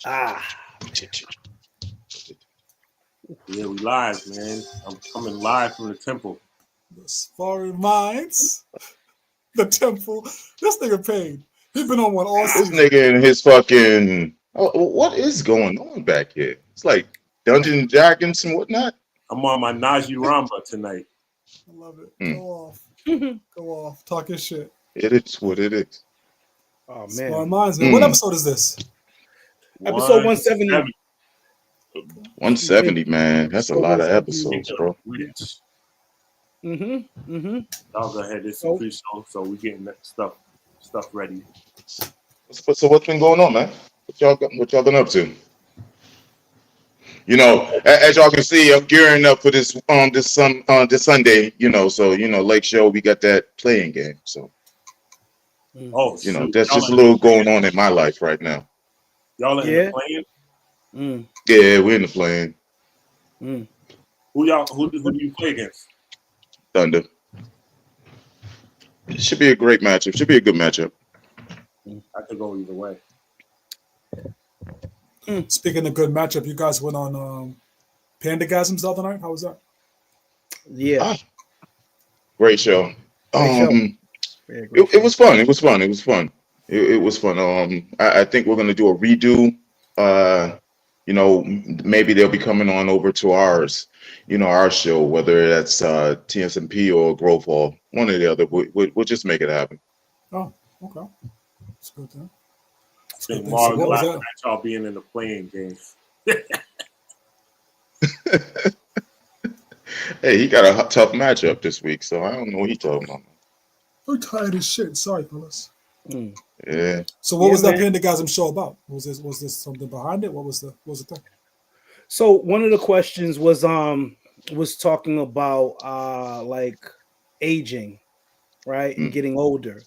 Yeah, we live, man. I'm coming live from the temple. The Sparring Minds, the Temple. This nigga paid. He been on one all This season. nigga and his fucking. Oh, what is going on back here? It's like Dungeon and Dragons and whatnot. I'm on my Najee Ramba tonight. I love it. Hmm. Go off. Go off. Talk your shit. It is what it is. Oh man, Sparring Minds, man. What episode is this? Episode 170. 170, man. That's a lot of episodes, bro. Mm-hmm. Y'all go ahead. It's a pre-show, so we're getting that stuff ready. So what's been going on, man? What y'all been up to? You know, as y'all can see, I'm gearing up for this Sunday. You know, so Lake Show, we got that playing game. So that's just a little going on in my life right now. Y'all in the playing? Yeah, we're in the playing. Who do you play against? Thunder. It should be a great matchup. Should be a good matchup. I could go either way. Speaking of good matchup, you guys went on Pandagasms the other night. How was that? Yeah. Great show. It was fun. It was fun. It was fun. I think we're gonna do a redo. Maybe they'll be coming on over to ours. Our show, whether that's TSMP or Grove Hall, one or the other. We'll just make it happen. Oh, okay. That's good then. So glad that y'all being in the playing game. Hey, he got a tough matchup this week, so I don't know what he's talking about. I'm tired as shit. Sorry, fellas. Yeah. So what was that Pandagasm show about? Was this something behind it? What was the thing? So one of the questions was talking about like aging, right, and getting older,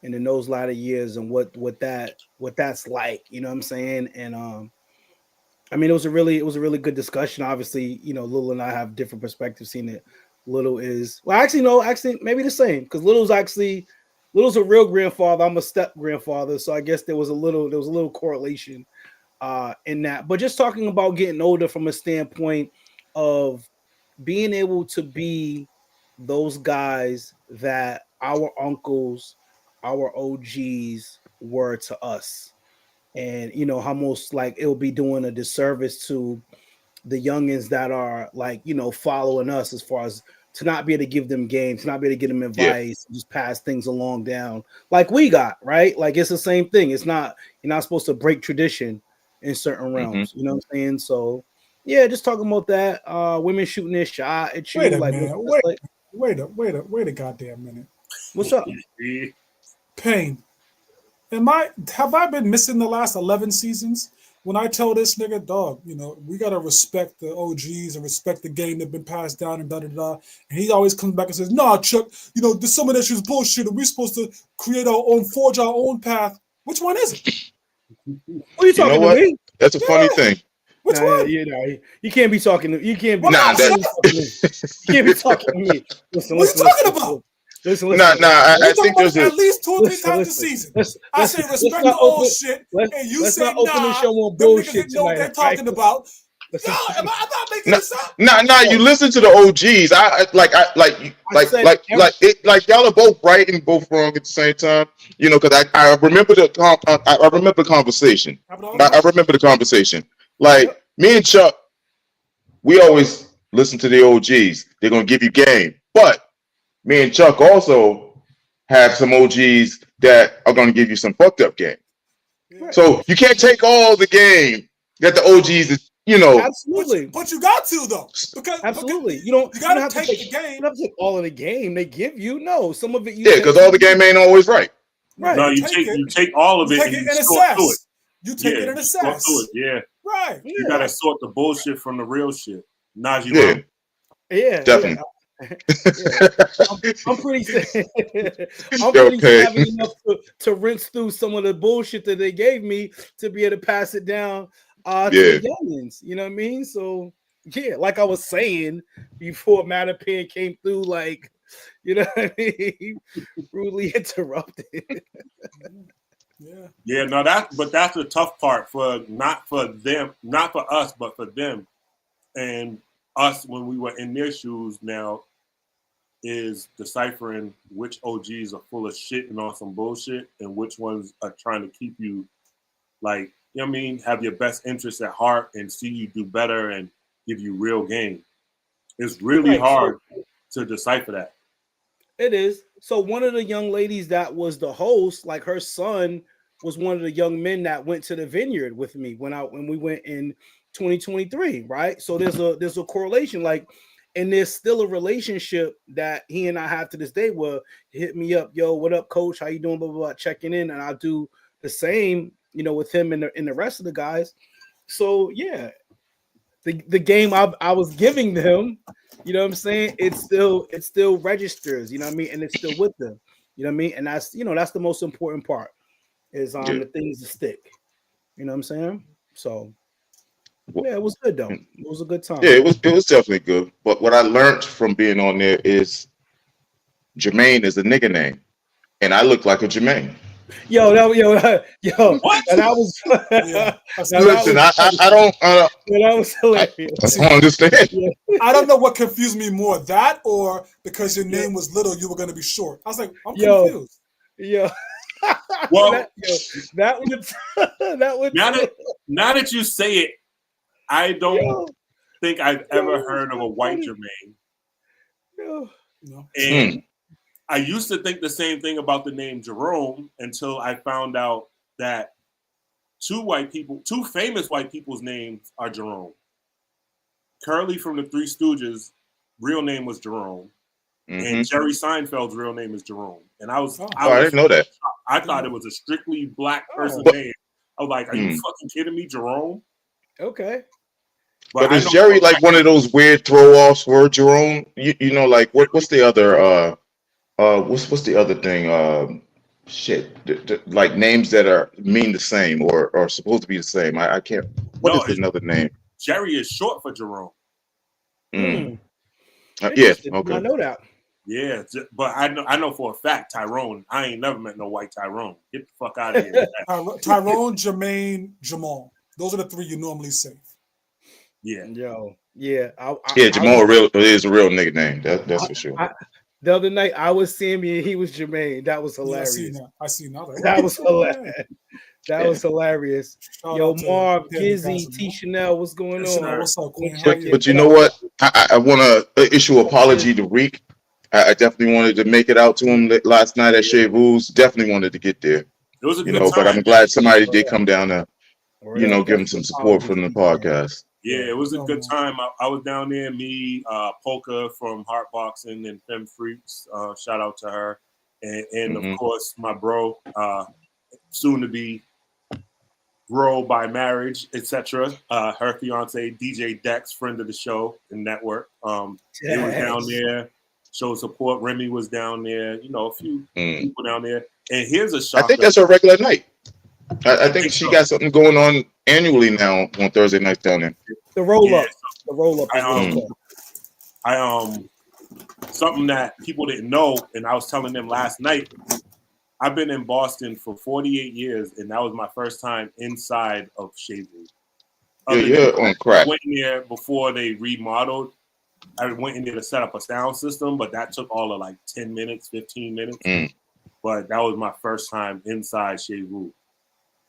and in those latter years, and what that's like. You know what I'm saying? And I mean, it was a really good discussion. Obviously, Lil and I have different perspectives. Seeing it, Little is actually maybe the same, because Little's a real grandfather. I'm a step grandfather, so I guess there was a little correlation in that. But just talking about getting older from a standpoint of being able to be those guys that our uncles, our OGs were to us, and almost like it'll be doing a disservice to the youngins that are like following us, as far as to not be able to give them games, to not be able to get them advice, just pass things along down like we got, right? Like it's the same thing. It's not, you're not supposed to break tradition in certain realms. You know what I'm saying? So yeah, just talking about that. Women shooting their shot at you. Wait a like, minute. Wait a goddamn minute. What's up? Pain. Have I been missing the last 11 seasons? When I tell this nigga, dog, we gotta respect the OGs and respect the game that's been passed down and da-da-da. And he always comes back and says, nah, Chuck, there's some of that shit's bullshit and we're supposed to forge our own path. Which one is it? What are you talking to me? That's a funny thing. Which one? You can't be talking to you can't be you can't be talking to me. Listen, what are you talking about? Listen. I think there's at least 2 or 3 times a season. I say respect the old shit, and you say nah. Them niggas know what they're talking about. Yo, am I not making this up? Nah. You listen to the OGs. Like y'all are both right and both wrong at the same time. Because I remember the conversation. I remember the conversation. Like me and Chuck, we always listen to the OGs. They're gonna give you game, but me and Chuck also have some OGs that are going to give you some fucked up game. Yeah. So you can't take all the game that the OGs is, Absolutely. But you got to, though. Absolutely. You got to take the game. You don't have to take all of the game they give you. No, some of it. Because all the game ain't always right. Right. No, you take all of it and you sort through it. You take it and assess. Yeah. Right. You got to sort the bullshit from the real shit. Yeah. Definitely. I'm pretty savvy enough to rinse through some of the bullshit that they gave me to be able to pass it down to the youngins. You know what I mean? So yeah, like I was saying before Mattapan came through, like, you know what I mean, rudely interrupted. Yeah. Yeah, no, that's the tough part not for them, not for us, but for them and us when we were in their shoes. Now is deciphering which OGs are full of shit and on some bullshit, and which ones are trying to keep you like, you know what I mean, have your best interests at heart and see you do better and give you real game. It's really hard to decipher that. It is. So one of the young ladies that was the host, like her son was one of the young men that went to the vineyard with me when we went in 2023, right? So there's a correlation, like, and there's still a relationship that he and I have to this day where hit me up, yo, what up, coach? How you doing? Blah, blah, blah, checking in, and I'll do the same, with him and the rest of the guys. So yeah, the game I was giving them, you know what I'm saying? It still registers, you know what I mean? And it's still with them, you know what I mean? And that's that's the most important part is the things that stick. You know what I'm saying? So yeah, it was good though. It was a good time. Yeah, it was definitely good. But what I learned from being on there is Jermaine is a nigga name, and I look like a Jermaine. Yo, what? And I was. Listen, I don't. That was hilarious. I don't understand. Yeah. I don't know what confused me more, that or because your name was little, you were going to be short. I was like, I'm confused. Yeah. Well, that would. Now that you say it, I don't think I've ever heard of a white Jermaine. No. And I used to think the same thing about the name Jerome until I found out that two famous white people's names are Jerome. Curly from the Three Stooges' real name was Jerome, and Jerry Seinfeld's real name is Jerome. And I didn't know that. I thought it was a strictly black person name. I was like, "Are you fucking kidding me, Jerome?" Okay. But is Jerry like one of those weird throw-offs for Jerome? You know, like what's the other? What's the other thing? Like names that are mean the same or are supposed to be the same. I can't. What is another name? Jerry is short for Jerome. Yeah. Okay. I know that. Yeah, but I know for a fact Tyrone. I ain't never met no white Tyrone. Get the fuck out of here. Tyrone, Jermaine, Jamal. Those are the three you normally say. Yeah. Yo. Yeah. Jamal is a real nigga name. That's for sure. The other night I was Sammy and he was Jermaine. That was hilarious. Yeah, I see now. That was hilarious. That was hilarious. Yo, Marv, Kizzy, T Chanel, what's going on? What's up, Queen? But you know what? I want to issue an apology to Reek. I definitely wanted to make it out to him last night at Chez Vu's. Definitely wanted to get there. It was a good time. But I'm glad somebody did come down to, give him some support from the podcast. Yeah, it was a good time. I was down there. Me, Polka from Heart Boxing and Femme Freaks. Shout out to her, and of course my bro, soon to be bro by marriage, etc. Her fiance DJ Dex, friend of the show and network. He was down there. Showed support. Remy was down there. A few people down there. And here's a shocker. I think that's her regular night. I think she got something going on annually now on Thursday nights down there. The roll up. The roll up. I something that people didn't know, and I was telling them last night. I've been in Boston for 48 years, and that was my first time inside of Chez Vu's. On crack. I went in there before they remodeled. I went in there to set up a sound system, but that took all of like 10 minutes, 15 minutes. But that was my first time inside Chez Vu's.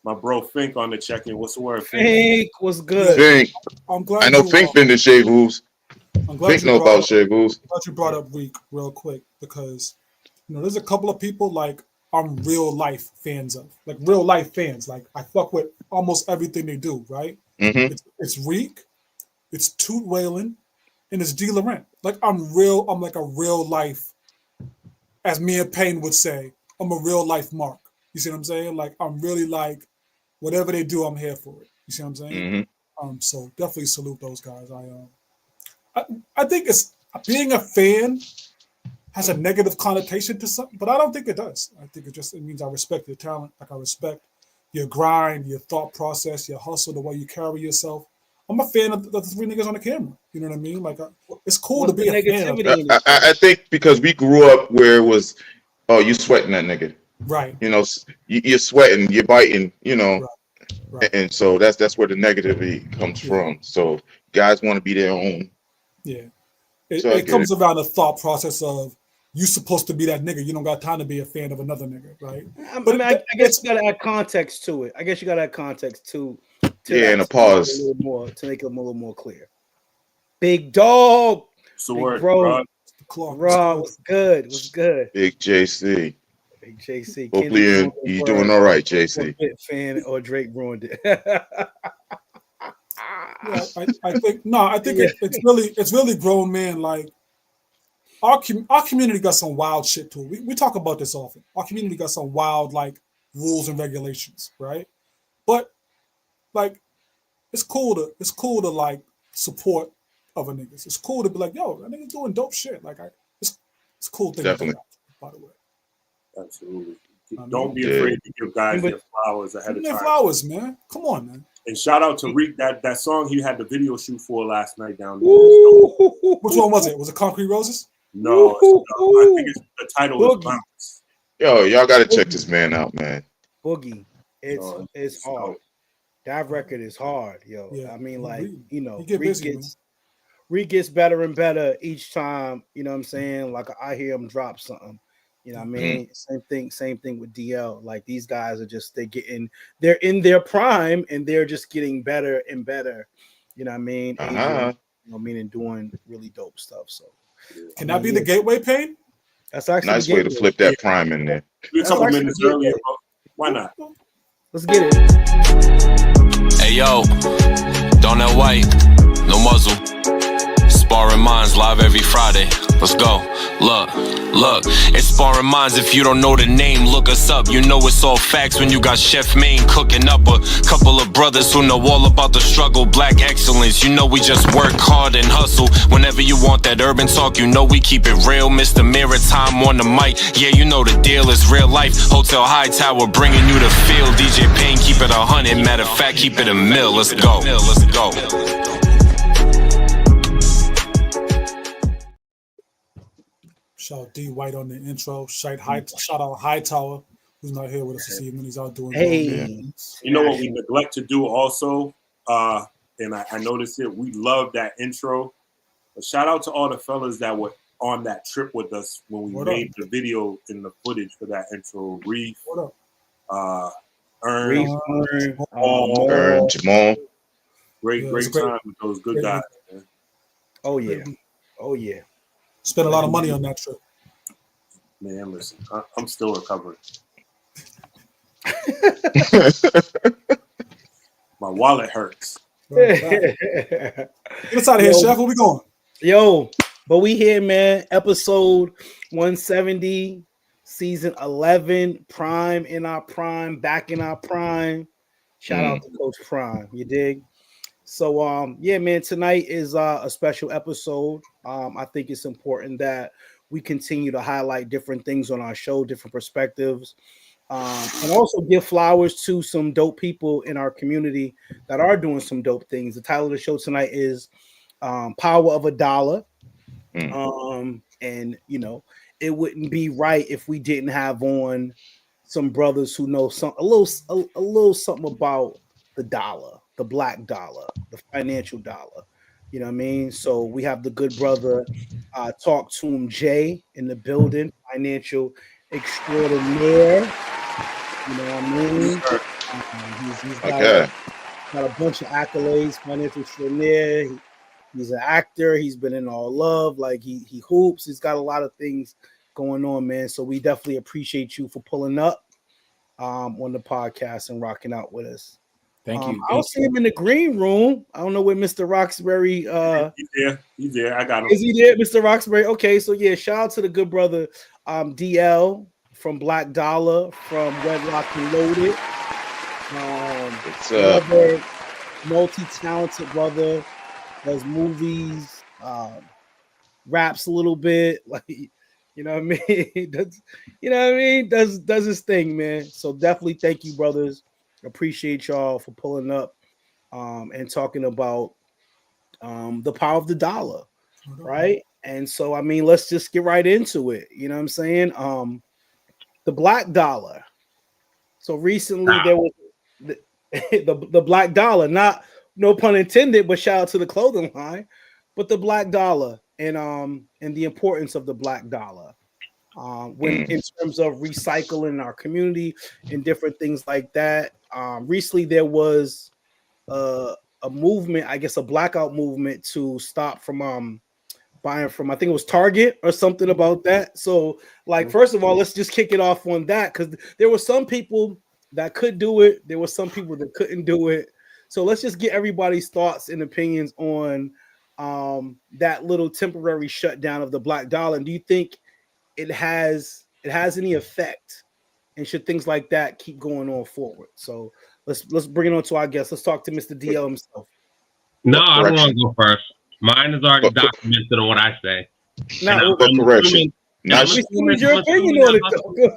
My bro Fink on the check-in. What's the word? Fink was good. Fink. I'm glad I know Fink been to Chez Vu's. Fink know about Chez Vu's. I'm glad you brought up Reek real quick because there's a couple of people like I'm real life fans of. Like real life fans. Like I fuck with almost everything they do, right? It's Reek, it's Toot Whalen, and it's D. Laurent. Like I'm like a real life, as me and Payne would say, I'm a real life Mark. You see what I'm saying? Like I'm really like whatever they do, I'm here for it. You see what I'm saying? So definitely salute those guys. I think it's being a fan has a negative connotation to something, but I don't think it does. I think it means I respect your talent, like I respect your grind, your thought process, your hustle, the way you carry yourself. I'm a fan of the three niggas on the camera. You know what I mean? Like it's cool to be a fan. I think because we grew up where it was, oh, you sweating that nigga. Right. You know, you're sweating, you're biting, you know, Right. and so that's where the negativity comes from. So guys want to be their own. Yeah. So I It get comes it. around the thought process of you supposed to be that nigga. You don't got time to be a fan of another nigga, right? But I guess you gotta add context to it. I guess you gotta add context to Yeah, that and a to make it a pause. little more to make it a little more clear. Big dog, So big word, bro, Clark, Raw, what's good? What's good? Big JC. Big JC, Kendrick Hopefully ruined the you doing word. all right, Or JC. Bit fan or Drake ruined it. yeah, I think no, I think it's really grown man. Like our community got some wild shit too. We talk about this often. Our community got some wild like rules and regulations, right? But like it's cool to like support other niggas. It's cool to be like, yo, that nigga's doing dope shit. Like it's a cool thing to do. Definitely. By the way, absolutely. I mean, Don't be Yeah. afraid to give guys But- their flowers ahead give of me time. flowers, man. Come on, man. And shout out to Reek, that song he had the video shoot for last night down there. Which one was it? Was it Concrete Roses? No, I think the title is Boogie. Bounce. Yo, y'all gotta check this man out, man. Boogie, So, it's hard. That record is hard, yo. Yeah, I mean, he like, really- you know, he get busy, Reek gets better and better each time. You know what I'm saying? Like I hear him drop something. You know what I mean? Same thing with DL. Like these guys are just they're in their prime and they're just getting better and better. You know what I mean? Uh-huh. You know, meaning doing really dope stuff. So Can that be the gateway, Pain? that's actually Nice the way to gateway. flip that prime in there. A couple actually minutes the earlier, gateway. but why not? Let's get it. Hey yo, Donut White, no muzzle. Sparring Minds live every Friday. Let's go. Look, it's Sparring Minds. If you don't know the name, look us up. You know it's all facts when you got Chef Maine cooking up a couple of brothers who know all about the struggle. Black excellence, you know we just work hard and hustle. Whenever you want that urban talk, you know we keep it real. Mr. Maritime on the mic, yeah, you know the deal is real life. Hotel High Tower bringing you the feel. DJ Payne keep it 100. Matter of fact, keep it a mill. Let's go. Shout out D White on the intro. Shout out Hightower, who's not here with us this evening. He's out doing Hey, You know what we neglect to do also, and I noticed it. We love that intro. But shout out to all the fellas that were on that trip with us when we made the video and the footage for that intro. Reef, What up? Ern, Jamal. great great. time with those good Great. guys. Man. oh yeah. Spent a lot of money on that trip. Man, listen, I'm still recovering. My wallet hurts. Get us out of here, Chef. Where we going? Yo, but we here, man. Episode 170, season 11, Prime in our prime, back in our prime. Shout out to Coach Prime, you dig? So yeah, man, tonight is a special episode. I think it's important that we continue to highlight different things on our show, different perspectives, and also give flowers to some dope people in our community that are doing some dope things. The title of the show tonight is Power of a Dollar. And you know, it wouldn't be right if we didn't have on some brothers who know a little something about the dollar, the black dollar, the financial dollar. You know what I mean? So we have the good brother, Talk to him, Jay, in the building, financial extraordinaire. You know what I mean? He's got a bunch of accolades, financial extraordinaire. He's an actor. He's been in All Love. Like he hoops. He's got a lot of things going on, man. So we definitely appreciate you for pulling up on the podcast and rocking out with us. Thank you. I don't see him in the green room. I don't know where Mr. Roxbury. He's there. I got him. Is he there, Mr. Roxbury? Okay, so yeah, shout out to the good brother DL from Black Dollar from Wedlock and Loaded. What's up? Another multi-talented brother, does movies, raps a little bit, like you know what I mean. Does his thing, man. So definitely thank you, brothers. Appreciate y'all for pulling up and talking about the power of the dollar, right? And so I mean, let's just get right into it. You know what I'm saying? the black dollar. So recently there was the black dollar, not no pun intended, but shout out to the clothing line, but the black dollar and the importance of the black dollar. When in terms of recycling our community and different things like that. Recently there was a movement, I guess a blackout movement to stop from buying from, I think it was Target or something about that. So like, first of all, let's just kick it off on that, because there were some people that could do it. There were some people that couldn't do it. So let's just get everybody's thoughts and opinions on that little temporary shutdown of the black dollar. And do you think it has any effect, and should things like that keep going on forward? So let's bring it on to our guest. Let's talk to Mr. DL himself. No, I don't want to go first. Mine is already documented on what I say. Now, correction. I'm assuming your opinion on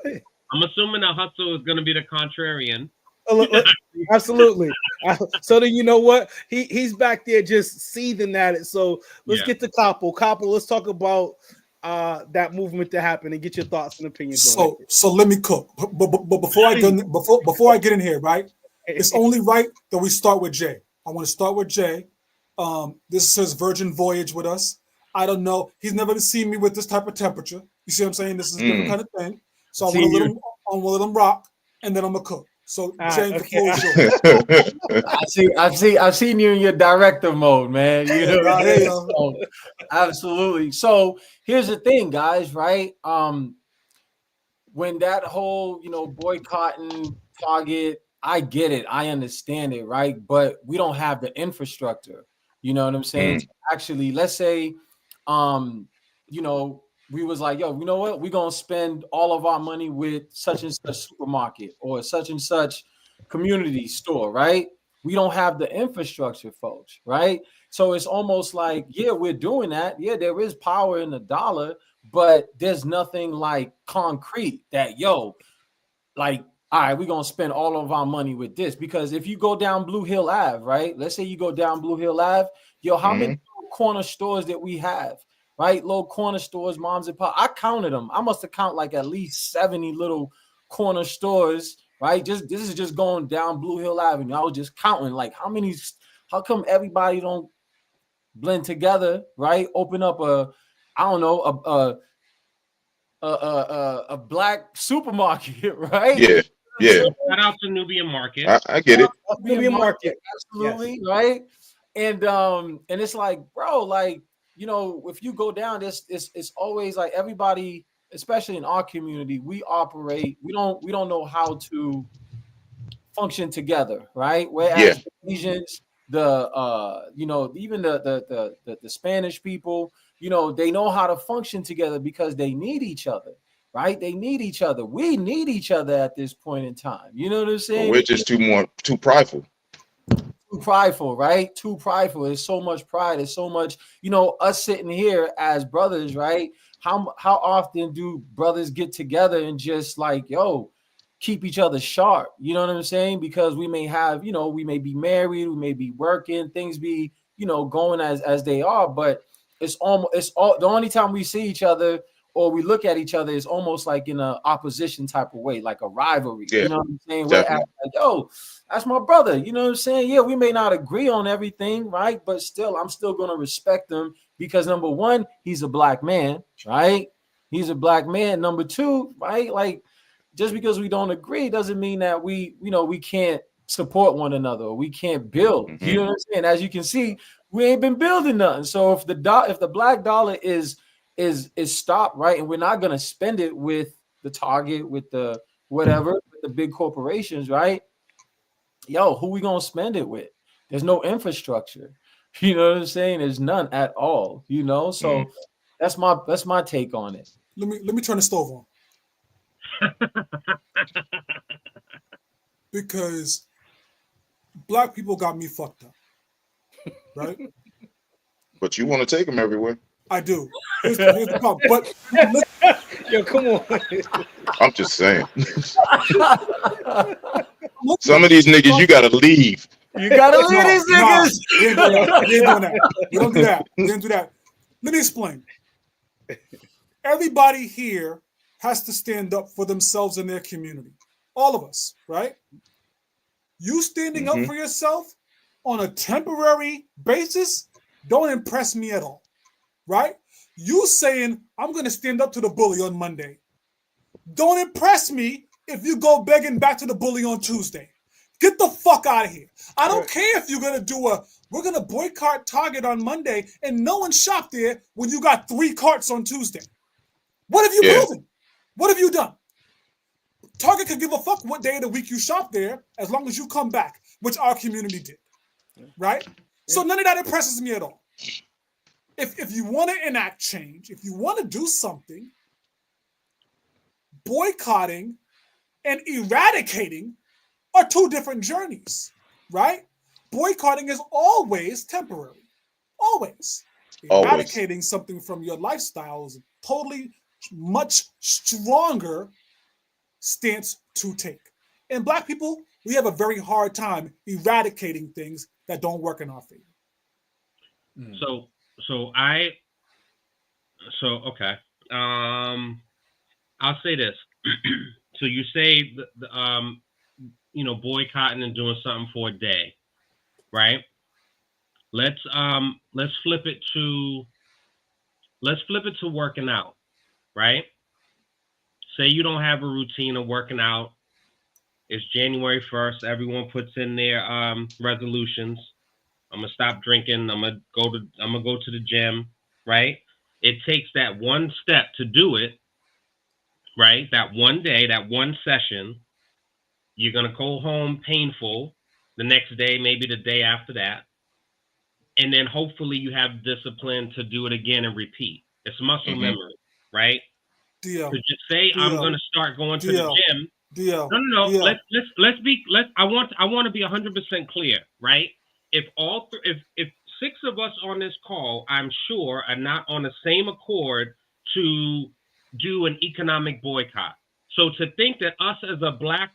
it. I'm assuming that Hustle is going to be the contrarian. Absolutely. So then you know what? He's back there just seething at it. So let's get to Koppel. Koppel, let's talk about that movement that happened and get your thoughts and opinions on it. So let me cook. But before I get in here, right? It's only right that we start with Jay. I want to start with Jay. This is his virgin voyage with us. I don't know. He's never seen me with this type of temperature. You see what I'm saying? This is a different kind of thing. So I want to let him rock, and then I'm gonna cook. So Jay, the floor is yours. I've seen you in your director mode, man. You know, so, absolutely. So here's the thing, guys. Right? When that whole boycotting Target, I get it. I understand it, right? But we don't have the infrastructure. You know what I'm saying? Actually, let's say, we was like, yo, you know what? We're going to spend all of our money with such and such supermarket or such and such community store, right? We don't have the infrastructure, folks, right? So it's almost like, yeah, we're doing that. Yeah, there is power in the dollar, but there's nothing like concrete that, like, all right, we're going to spend all of our money with this. Because if you go down Blue Hill Ave, right? Let's say you go down Blue Hill Ave, how many corner stores that we have? Right, little corner stores, moms and pops. I counted them. I must have counted like at least 70 little corner stores. Right, this is just going down Blue Hill Avenue. I was just counting like how come everybody don't blend together? Right, open up a black supermarket. Right. Yeah. Shout out to Nubian Market. I get it. Nubian Market, absolutely. Yes. Right, and it's like, bro, like. If you go down this, it's always like everybody, especially in our community, we operate. We don't know how to function together, right? Whereas the Asians, even the Spanish people, they know how to function together because they need each other, right? They need each other. We need each other at this point in time. You know what I'm saying? We're just too prideful. Too prideful, right? Too prideful. There's so much pride. There's so much, us sitting here as brothers, right? How often do brothers get together and just like, keep each other sharp? You know what I'm saying? Because we may have, we may be married, we may be working, things be, going as they are, but the only time we see each other or we look at each other is almost like in an opposition type of way, like a rivalry. Yeah, you know what I'm saying? We're like, that's my brother. You know what I'm saying? Yeah, we may not agree on everything, right? But still, I'm still going to respect him because number one, he's a black man, right? He's a black man. Number two, right? Like, just because we don't agree doesn't mean that we can't support one another or we can't build. Mm-hmm. You know what I'm saying? As you can see, we ain't been building nothing. So if the black dollar is stopped, right, and we're not going to spend it with the Target, with the whatever, with the big corporations, right? Who we gonna spend it with? There's no infrastructure. You know what I'm saying? There's none at all. So that's my take on it. Let me turn the stove on. Because black people got me fucked up, right? But you want to take them everywhere. I do. Here's the problem. But come on. I'm just saying. Some of these niggas, you gotta leave. You gotta leave these niggas. We ain't doing that. We don't do that. We didn't do that. Let me explain. Everybody here has to stand up for themselves and their community. All of us, right? You standing up for yourself on a temporary basis don't impress me at all, right? You saying, I'm going to stand up to the bully on Monday. Don't impress me if you go begging back to the bully on Tuesday. Get the fuck out of here. I don't care if you're going to we're going to boycott Target on Monday and no one shopped there when you got 3 carts on Tuesday. What have you proven? What have you done? Target could give a fuck what day of the week you shop there as long as you come back, which our community did, right? So none of that impresses me at all. If you want to enact change, if you want to do something, boycotting and eradicating are 2 different journeys, right? Boycotting is always temporary, always. Eradicating something from your lifestyle is a totally much stronger stance to take. And Black people, we have a very hard time eradicating things that don't work in our favor. Okay. I'll say this. So you say boycotting and doing something for a day, right? Let's flip it to working out, right? Say you don't have a routine of working out. It's January 1st. Everyone puts in their resolutions. I'm gonna stop drinking. I'm gonna go to the gym, right? It takes that one step to do it, right? That one day, that one session. You're gonna go home painful the next day, maybe the day after that. And then hopefully you have discipline to do it again and repeat. It's muscle memory, right? To just say I'm going to start going to the gym. No. I want to be 100% clear, right? If 6 of us on this call, I'm sure, are not on the same accord to do an economic boycott. So to think that us as a Black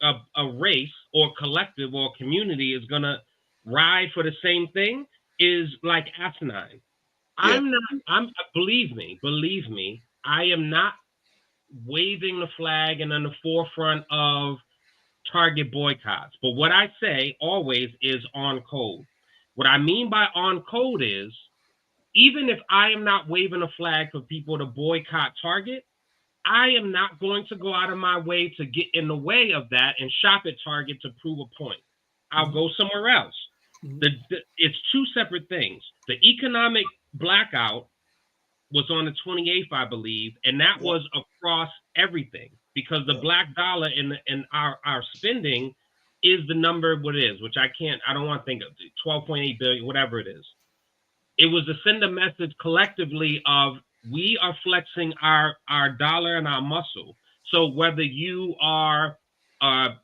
a race or collective or community is going to ride for the same thing is like asinine. Yeah. Believe me, I am not waving the flag and on the forefront of Target boycotts. But what I say always is on code. What I mean by on code is, even if I am not waving a flag for people to boycott Target, I am not going to go out of my way to get in the way of that and shop at Target to prove a point. I'll go somewhere else. It's 2 separate things. The economic blackout was on the 28th, I believe, and that was across everything because the black dollar in our spending is the number what it is, which I don't want to think of, 12.8 billion, whatever it is. It was to send a message collectively of we are flexing our dollar and our muscle. So whether you are a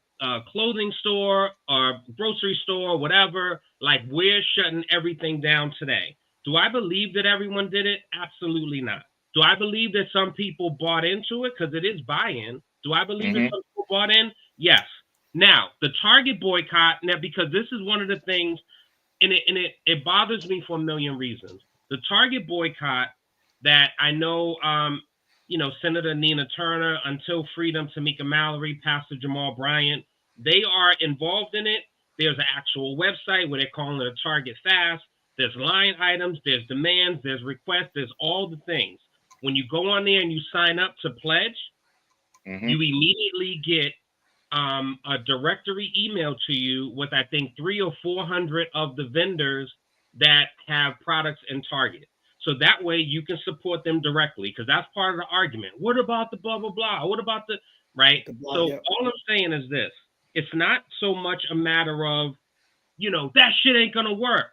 clothing store or grocery store, whatever, like we're shutting everything down today. Do I believe that everyone did it? Absolutely not. Do I believe that some people bought into it? Because it is buy-in. Do I believe that some people bought in? Yes. Now, the Target boycott, now because this is one of the things, and it bothers me for a million reasons. The Target boycott that I know, Senator Nina Turner, Until Freedom, Tamika Mallory, Pastor Jamal Bryant, they are involved in it. There's an actual website where they're calling it a Target fast. There's line items, there's demands, there's requests, there's all the things. When you go on there and you sign up to pledge, you immediately get a directory email to you with, I think, 300 or 400 of the vendors that have products in Target. So that way you can support them directly, because that's part of the argument. What about the blah, blah, blah? What about the, right? All I'm saying is this. It's not so much a matter of, that shit ain't going to work.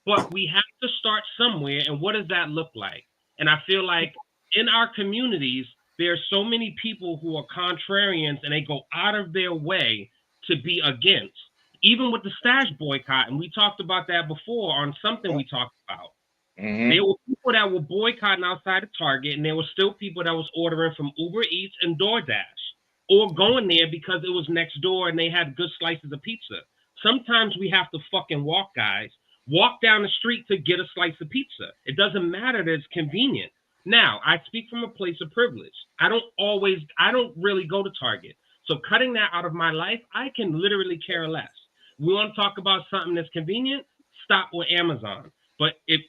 But we have to start somewhere, and what does that look like? And I feel like in our communities, there are so many people who are contrarians, and they go out of their way to be against. Even with the stash boycott, and we talked about that before on something we talked about. There were people that were boycotting outside of Target, and there were still people that was ordering from Uber Eats and DoorDash, or going there because it was next door and they had good slices of pizza. Sometimes we have to fucking walk, guys. Walk down the street to get a slice of pizza. It doesn't matter that it's convenient. Now, I speak from a place of privilege. I don't really go to Target. So cutting that out of my life, I can literally care less. We want to talk about something that's convenient, stop with Amazon. But if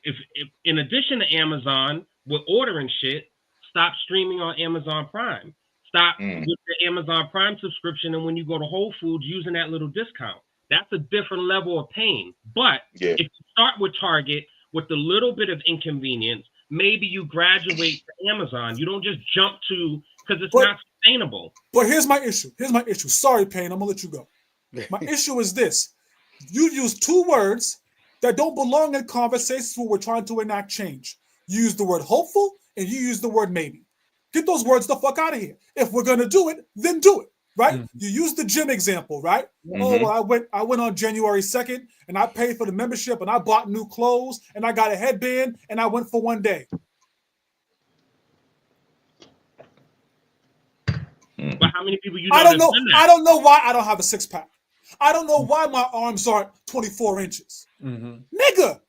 in addition to Amazon, with ordering shit, stop streaming on Amazon Prime. Stop with the Amazon Prime subscription, and when you go to Whole Foods, using that little discount. That's a different level of pain. But if you start with Target with a little bit of inconvenience, maybe you graduate to Amazon. You don't just jump to, because it's not sustainable. But here's my issue. Sorry, Payne, I'm gonna let you go. My issue is this: you use two words that don't belong in conversations where we're trying to enact change. You use the word hopeful and you use the word maybe. Get those words the fuck out of here. If we're gonna do it, then do it. Right? Mm-hmm. You use the gym example, right? Mm-hmm. Oh, well, I went on January 2nd and I paid for the membership and I bought new clothes and I got a headband and I went for one day. But how many people you know? I don't know. I don't know why I don't have a six pack. I don't know why my arms aren't 24 inches. Mm-hmm. Nigga,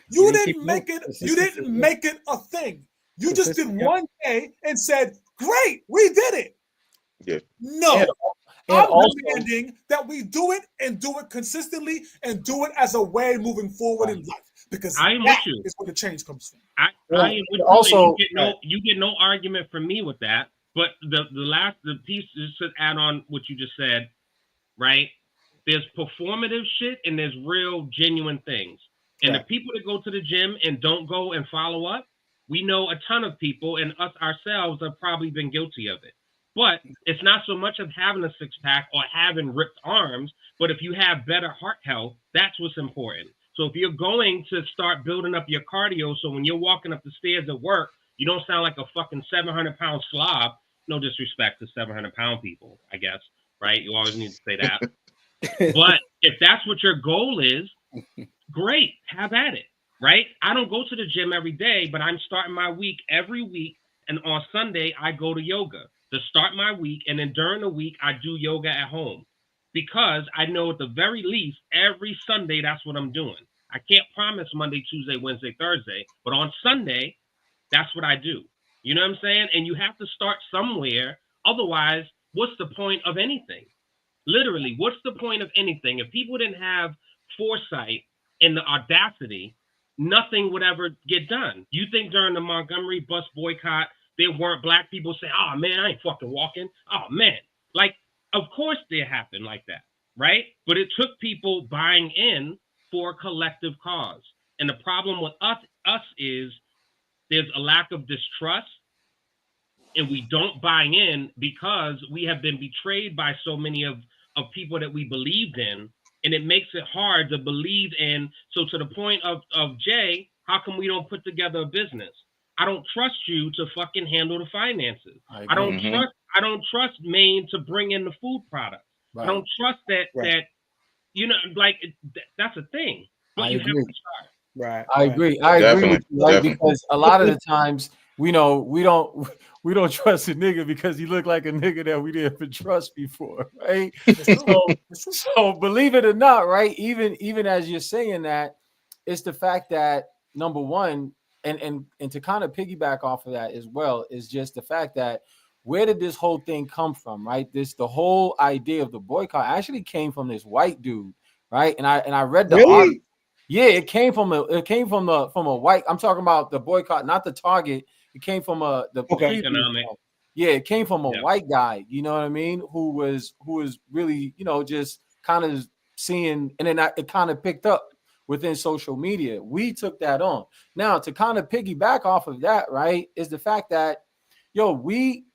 you didn't make it. You didn't make it a thing. You just did one day and said, "Great, we did it." Yeah. No, I'm demanding that we do it and do it consistently and do it as a way moving forward in life, because that is where the change comes from. I am with also, you get no argument from me with that. But the piece, just to add on what you just said, right? There's performative shit and there's real genuine things. And the people that go to the gym and don't go and follow up, we know a ton of people, and us ourselves have probably been guilty of it. But it's not so much of having a six pack or having ripped arms, but if you have better heart health, that's what's important. So if you're going to start building up your cardio, so when you're walking up the stairs at work, you don't sound like a fucking 700-pound slob. No disrespect to 700-pound people, I guess, right? You always need to say that. But if that's what your goal is, great, have at it, right? I don't go to the gym every day, but I'm starting my week every week, and on Sunday, I go to yoga to start my week, and then during the week, I do yoga at home, because I know at the very least, every Sunday, that's what I'm doing. I can't promise Monday, Tuesday, Wednesday, Thursday, but on Sunday, that's what I do. You know what I'm saying? And you have to start somewhere. Otherwise, what's the point of anything? Literally, what's the point of anything? If people didn't have foresight and the audacity, nothing would ever get done. You think during the Montgomery bus boycott, there weren't black people saying, "Oh, man, I ain't fucking walking. Oh, man." Like, of course it happened like that, right? But it took people buying in for a collective cause. And the problem with us is there's a lack of distrust, and we don't buy in because we have been betrayed by so many of people that we believed in, and it makes it hard to believe in. So to the point of Jay, how come we don't put together a business? I don't trust you to fucking handle the finances. I don't trust Maine to bring in the food products. Right. I don't trust that you know, like that's a thing. But you have to start. Right. I agree with you, right? Because a lot of the times we don't trust a nigga because he looked like a nigga that we didn't even trust before, right? So believe it or not, right? Even as you're saying that, it's the fact that number one, and to kind of piggyback off of that as well, is just the fact that where did this whole thing come from, right? The whole idea of the boycott actually came from this white dude, right? And I read the article. Yeah, it came from a white. I'm talking about the boycott, not the Target. It came from it came from a white guy. You know what I mean? Who was really, you know, just kind of seeing, and then it kind of picked up within social media. We took that on. Now to kind of piggyback off of that, right, is the fact that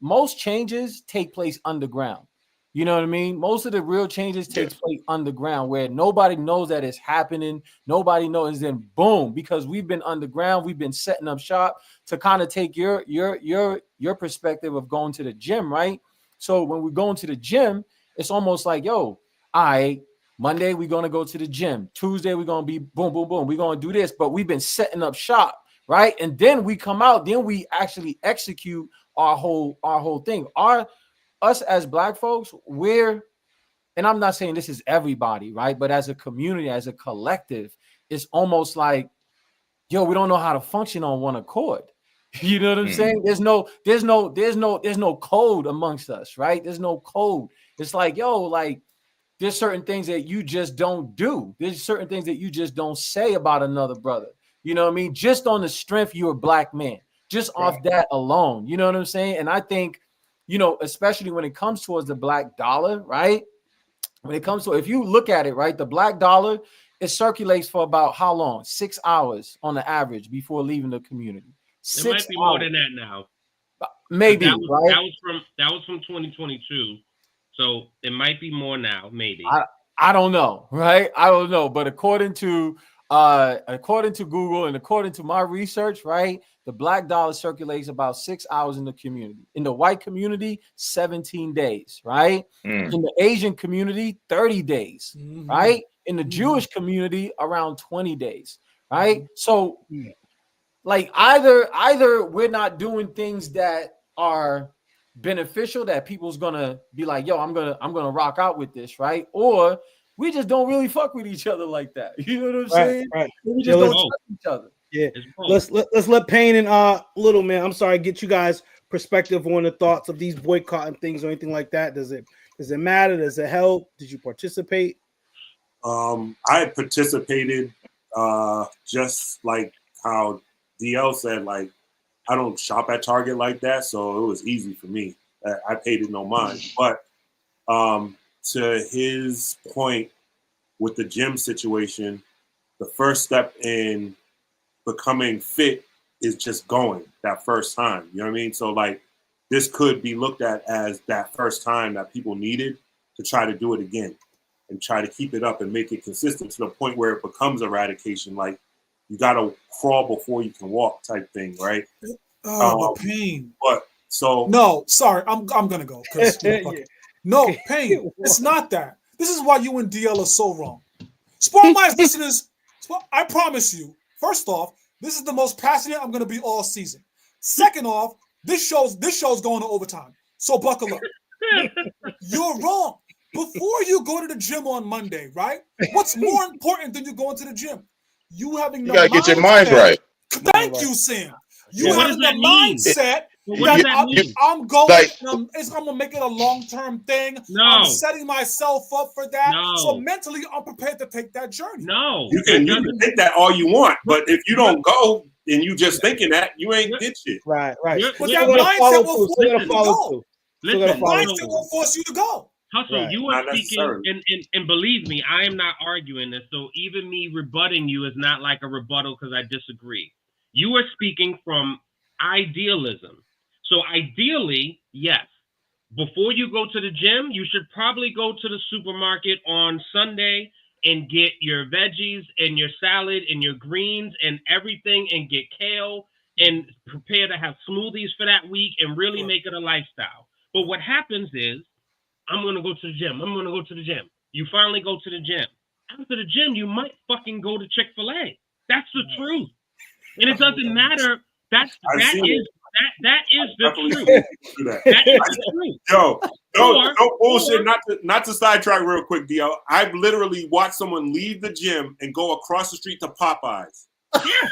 most changes take place underground. You know what I mean? Most of the real changes takes place underground, where nobody knows that it's happening. Nobody knows. Then boom, because we've been underground, we've been setting up shop to kind of take your perspective of going to the gym, right? So when we're going to the gym, it's almost like, all right, Monday we're gonna go to the gym. Tuesday we're gonna be boom, boom, boom. We're gonna do this, but we've been setting up shop, right? And then we come out, then we actually execute our whole thing. Us as black folks, and I'm not saying this is everybody, right? But as a community, as a collective, it's almost like, we don't know how to function on one accord. You know what I'm saying? There's no code amongst us, right? There's no code. It's like, yo, like there's certain things that you just don't do. There's certain things that you just don't say about another brother. You know what I mean? Just on the strength you're a black man, just off that alone. You know what I'm saying? And I think, you know, especially when it comes towards the black dollar, right? When it comes to, if you look at it, right, the black dollar, it circulates for about how long? 6 hours on the average before leaving the community. It might be more than that now. Maybe, that was, right? That was from 2022, so it might be more now. Maybe I don't know, right? I don't know, but according to Google and according to my research, right, the black dollar circulates about 6 hours in the community. In the white community, 17 days, right? In the Asian community, 30 days, right? In the Jewish community, around 20 days, right? So, like either we're not doing things that are beneficial that people's gonna be like, yo, I'm gonna rock out with this, right? Or we just don't really fuck with each other like that. You know what I'm saying? Right. We just don't trust each other. Yeah. Let's let Payne and Little Man, I'm sorry, get you guys perspective on the thoughts of these boycotting things or anything like that. Does it matter? Does it help? Did you participate? I participated, just like how DL said, like, I don't shop at Target like that, so it was easy for me. I paid it no mind. But to his point with the gym situation, the first step in becoming fit is just going that first time. You know what I mean? So, like, this could be looked at as that first time that people needed to try to do it again and try to keep it up and make it consistent to the point where it becomes eradication. Like, you got to crawl before you can walk type thing, right? Pain. But so no, sorry, I'm gonna go because no, Pain. It's not that. This is why you and DL are so wrong. Sparring Minds listeners, I promise you. First off, this is the most passionate I'm gonna be all season. Second off, this show's going to overtime. So buckle up. You're wrong. Before you go to the gym on Monday, right? What's more important than you going to the gym? You having the gotta get your mind right. Thank you, Sam. You having the mindset that I'm going and I'm gonna make it a long-term thing. No. I'm setting myself up for that. No. So mentally, I'm prepared to take that journey. No, you can think that all you want, but if you don't go and you just thinking that, you ain't get shit. Right. But that mindset will force you to go. Listen, mindset will force you to go. Hustle, you are speaking, and believe me, I am not arguing this. So even me rebutting you is not like a rebuttal because I disagree. You are speaking from idealism. So ideally, yes, before you go to the gym, you should probably go to the supermarket on Sunday and get your veggies and your salad and your greens and everything and get kale and prepare to have smoothies for that week and really make it a lifestyle. But what happens is, I'm going to go to the gym. I'm going to go to the gym. You finally go to the gym. After the gym, you might fucking go to Chick-fil-A. That's the truth. And it doesn't matter. That is the truth. That is the truth. Yo, no bullshit. Not to sidetrack real quick, Dio. I've literally watched someone leave the gym and go across the street to Popeyes. Yeah,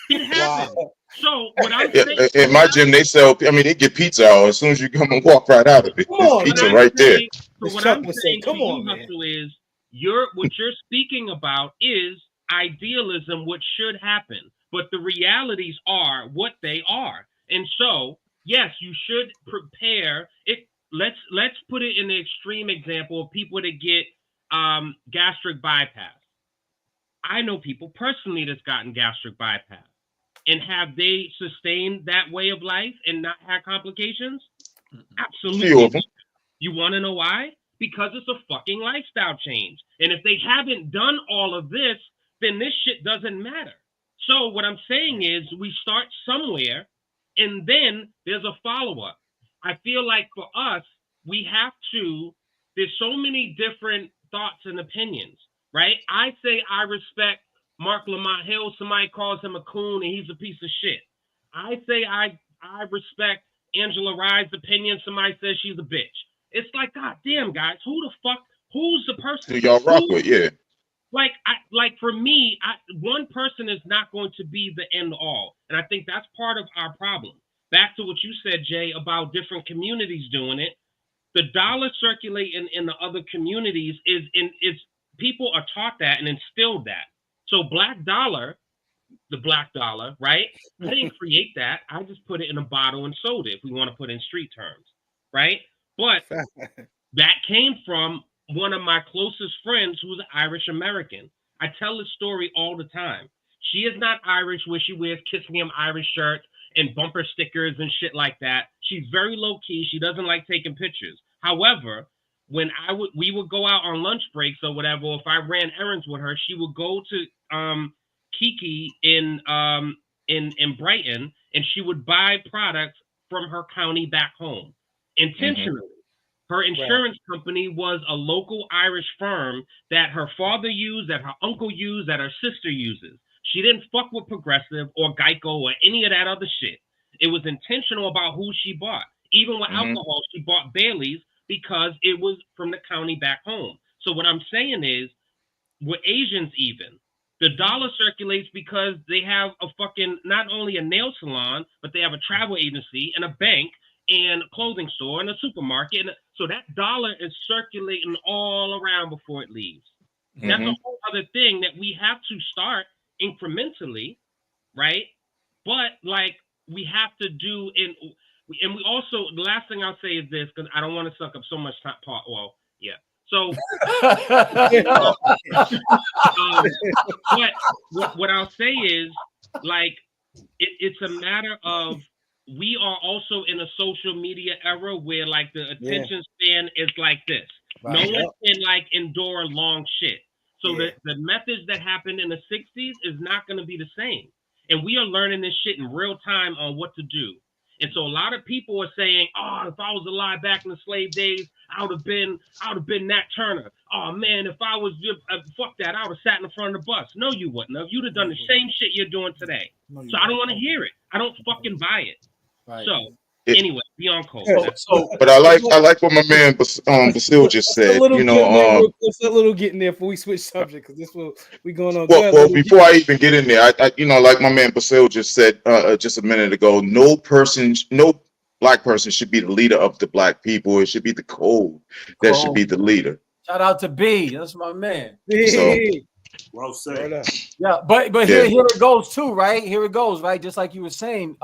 it happens. Wow. So what I'm saying, in my gym, they sell. I mean, they get pizza out as soon as you come and walk right out of it. There's pizza right there. So what I'm saying to you, Hustle, is what you're speaking about is idealism, what should happen, but the realities are what they are. And so, yes, you should prepare it. Let's put it in the extreme example of people that get gastric bypass. I know people personally that's gotten gastric bypass. And have they sustained that way of life and not had complications? Absolutely. You want to know why? Because it's a fucking lifestyle change. And if they haven't done all of this, then this shit doesn't matter. So what I'm saying is we start somewhere and then there's a follow-up. I feel like for us, there's so many different thoughts and opinions, right? I say I respect Mark Lamont Hill, somebody calls him a coon and he's a piece of shit. I say I respect Angela Rye's opinion, somebody says she's a bitch. It's like, God damn, guys, who's the person? Who y'all rock with, yeah. like for me, one person is not going to be the end all, and I think that's part of our problem. Back to what you said, Jay, about different communities doing it. The dollar circulating in the other communities is people are taught that and instilled that. So the black dollar, right? I didn't create that. I just put it in a bottle and sold it, if we want to put in street terms, right? But that came from one of my closest friends who's Irish American. I tell this story all the time. She is not Irish where she wears Kiss Me I'm Irish shirts and bumper stickers and shit like that. She's very low key. She doesn't like taking pictures. However, when we would go out on lunch breaks or whatever, or if I ran errands with her, she would go to Kiki in Brighton, and she would buy products from her county back home intentionally. Her insurance company was a local Irish firm that her father used, that her uncle used, that her sister uses. She didn't fuck with Progressive or Geico or any of that other shit. It was intentional about who she bought. Even with alcohol, she bought Bailey's because it was from the county back home. So what I'm saying is, with Asians even, the dollar circulates because they have a fucking, not only a nail salon, but they have a travel agency and a bank and a clothing store and a supermarket. And so that dollar is circulating all around before it leaves. That's a whole other thing that we have to start incrementally, right? But like we have to do and we also, the last thing I'll say is this, because I don't want to suck up so much time. Well, yeah. So what I'll say is, like, it's a matter of, we are also in a social media era where like the attention span is like this. Right. No one can like endure long shit. So the methods that happened in the 60s is not going to be the same. And we are learning this shit in real time on what to do. And so a lot of people are saying, oh, if I was alive back in the slave days, I would have been Nat Turner. Oh man, if I was fuck that, I would have sat in the front of the bus. No, you wouldn't have. You'd have done the same shit you're doing today. So I don't want to hear it. I don't fucking buy it. Right. So anyway, beyond cold. But I like what my man Basil just said. You know, it's a little getting there before we switch subject, because this will we going on. Well, before I even get in there, I you know, like my man Basil just said just a minute ago, no black person should be the leader of the black people. It should be the code that should be the leader. Shout out to B. That's my man. So, well said. Yeah, but here it goes too, right? Here it goes, right? Just like you were saying,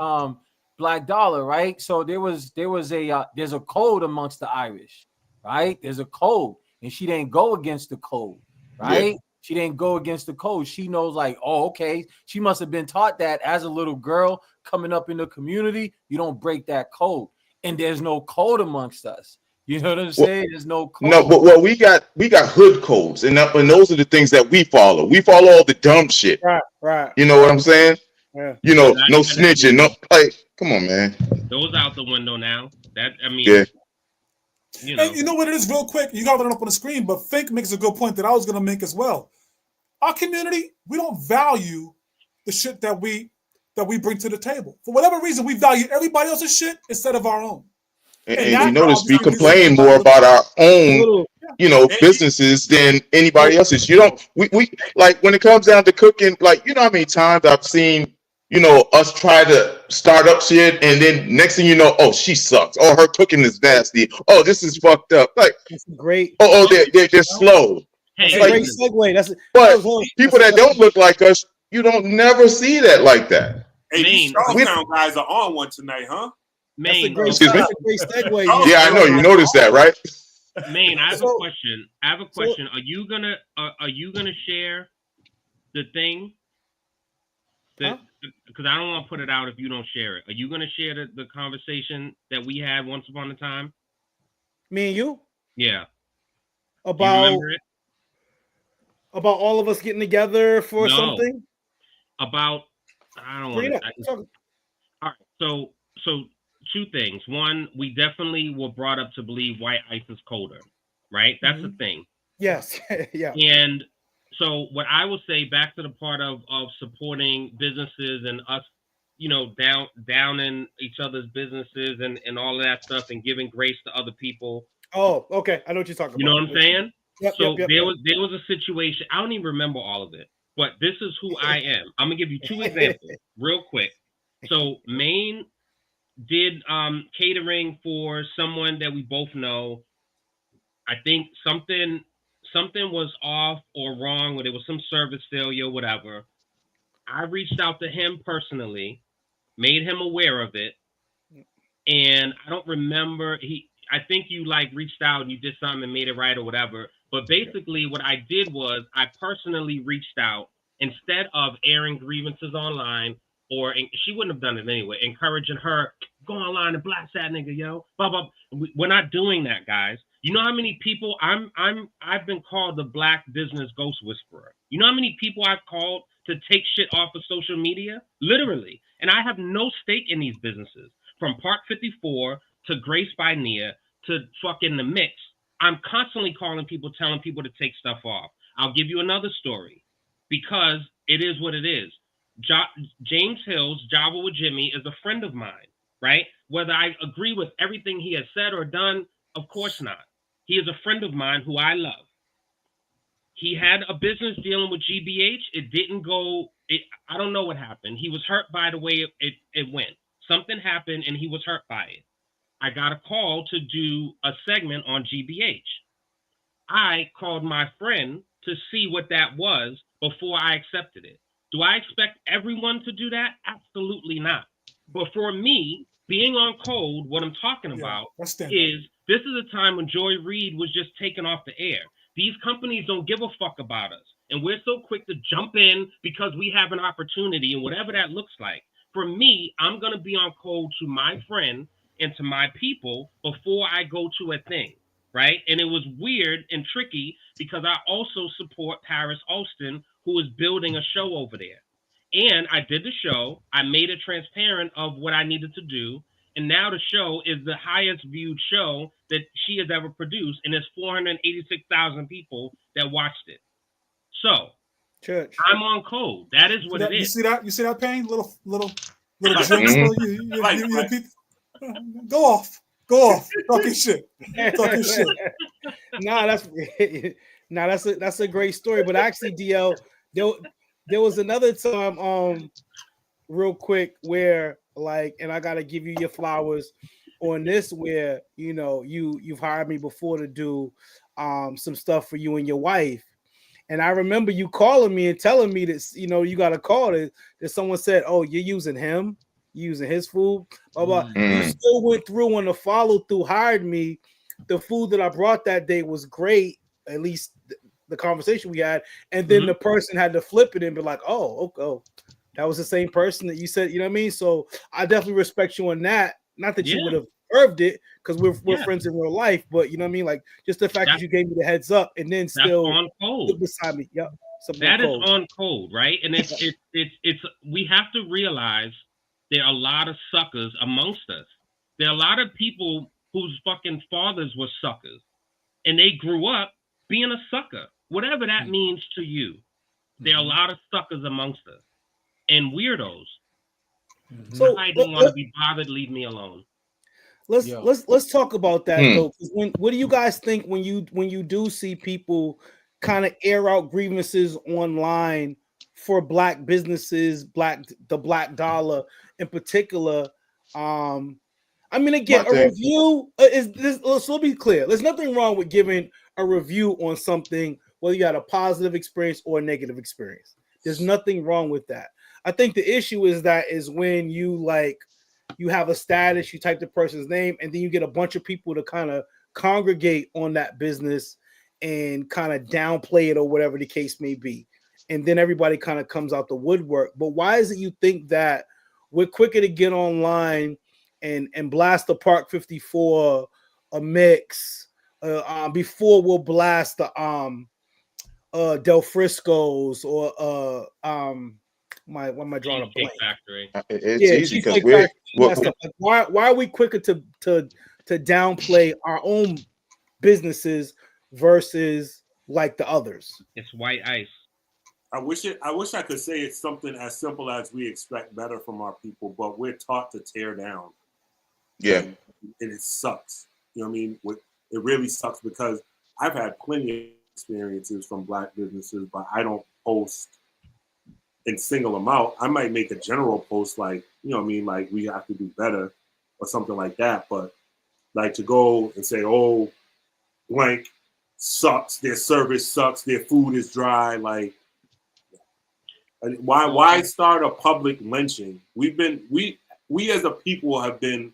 Black Dollar, right? So there's a code amongst the Irish, right? There's a code, and she didn't go against the code, right? Yeah. She didn't go against the code. She knows, like, oh, okay. She must have been taught that as a little girl coming up in the community. You don't break that code, and there's no code amongst us. You know what I'm saying? There's no code. No, but we got hood codes, and those are the things that we follow. We follow all the dumb shit. Right. You know what I'm saying? Yeah. You know, no snitching, no like. Come on, man. Those out the window now. That, I mean, you know. And you know what it is, real quick. You got it up on the screen, but Fink makes a good point that I was going to make as well. Our community, we don't value the shit that we bring to the table. For whatever reason, we value everybody else's shit instead of our own. And you notice we complain more about our own, you know, businesses than anybody else's. You don't. We like when it comes down to cooking. Like, you know how many times I've seen, you know, us try to start up shit, and then next thing you know, oh, she sucks. Oh, her cooking is nasty. Oh, this is fucked up. Like, that's great. Oh, they're slow. That's a great segue. But people that don't look like us, you don't never see that like that. Hey, these Charlestown guys are on one tonight, huh? Maine. That's a great segue. Yeah, I know. You noticed that, right? Maine, I have a question. Are you gonna share the thing? Because I don't want to put it out if you don't share it. Are you going to share the conversation that we had once upon a time? Me and you? Yeah. About all of us getting together for something? About, I don't want to. All right. So two things. One, we definitely were brought up to believe white ice is colder, right? That's the thing. Yes. Yeah. And so what I will say, back to the part of supporting businesses and us, you know, down in each other's businesses and all of that stuff, and giving grace to other people. Oh, okay. I know what you're talking about. You know what I'm saying? There was a situation. I don't even remember all of it, but this is who I am. I'm gonna give you 2 examples real quick. So Maine did catering for someone that we both know. I think something was off or wrong, or there was some service failure, whatever. I reached out to him personally, made him aware of it, and I don't remember. I think you like reached out and you did something and made it right or whatever. But basically, what I did was I personally reached out instead of airing grievances online, or she wouldn't have done it anyway, encouraging her, go online and blast that nigga, yo. Blah, blah. We're not doing that, guys. You know how many people I've been called the black business ghost whisperer. You know how many people I've called to take shit off of social media? Literally. And I have no stake in these businesses. From Park 54 to Grace by Nia to fucking The Mix, I'm constantly calling people, telling people to take stuff off. I'll give you another story because it is what it is. James Hills, Java with Jimmy, is a friend of mine, right? Whether I agree with everything he has said or done, of course not. He is a friend of mine who I love. He had a business dealing with GBH. It didn't go, I don't know what happened. He was hurt by the way it went. Something happened and he was hurt by it. I got a call to do a segment on GBH. I called my friend to see what that was before I accepted it. Do I expect everyone to do that? Absolutely not. But for me, being on code, what I'm talking about is this is a time when Joy Reid was just taken off the air. These companies don't give a fuck about us. And we're so quick to jump in because we have an opportunity and whatever that looks like. For me, I'm going to be on code to my friend and to my people before I go to a thing, right? And it was weird and tricky because I also support Paris Austin, who is building a show over there. And I did the show. I made it transparent of what I needed to do. And now the show is the highest viewed show that she has ever produced. And there's 486,000 people that watched it. So I'm on code. That is what it is. You see that, Payne? Little jokes. Go off. Talking shit. That's a great story. But actually, DL, there was another time, real quick, where and I gotta give you your flowers on this, where you've hired me before to do some stuff for you and your wife. And I remember you calling me and telling me that you got a call that someone said, "Oh, you're using him, you're using his food." Blah, blah. You still went through on the follow through, hired me. The food that I brought that day was great, at least the conversation we had. And then the person had to flip it and be like, "Oh, okay, that was the same person that you said." You know what I mean? So I definitely respect you on that. Not that you would have earned it because we're friends in real life, but you know what I mean? Like just the fact that you gave me the heads up and then still on code beside me. Yep. That is on code, right? And it's we have to realize there are a lot of suckers amongst us. There are a lot of people whose fucking fathers were suckers and they grew up being a sucker, whatever that means to you. There are a lot of suckers amongst us and weirdos. So I don't want to be bothered. Leave me alone. Let's talk about that though. What do you guys think when you do see people kind of air out grievances online for black businesses, the black dollar in particular? I mean, again, a review is this. Let's be clear. There's nothing wrong with giving a review on something, whether you had a positive experience or a negative experience. There's nothing wrong with that. I think the issue is when you have a status, you type the person's name, and then you get a bunch of people to kind of congregate on that business and kind of downplay it or whatever the case may be. And then everybody kind of comes out the woodwork. But why is it you think that we're quicker to get online and blast the Park 54 a mix before we'll blast the Del Frisco's or why am I drawing a blank? Factory. It's easy because why are we quicker to downplay our own businesses versus like the others? It's white ice. I wish I could say it's something as simple as we expect better from our people, but we're taught to tear down. Yeah. And it sucks. You know what I mean? It really sucks because I've had plenty experiences from Black businesses, but I don't post and single them out. I might make a general post like, you know what I mean, like we have to do better or something like that. But like to go and say, oh, blank sucks, their service sucks, their food is dry, like why start a public lynching? We as a people have been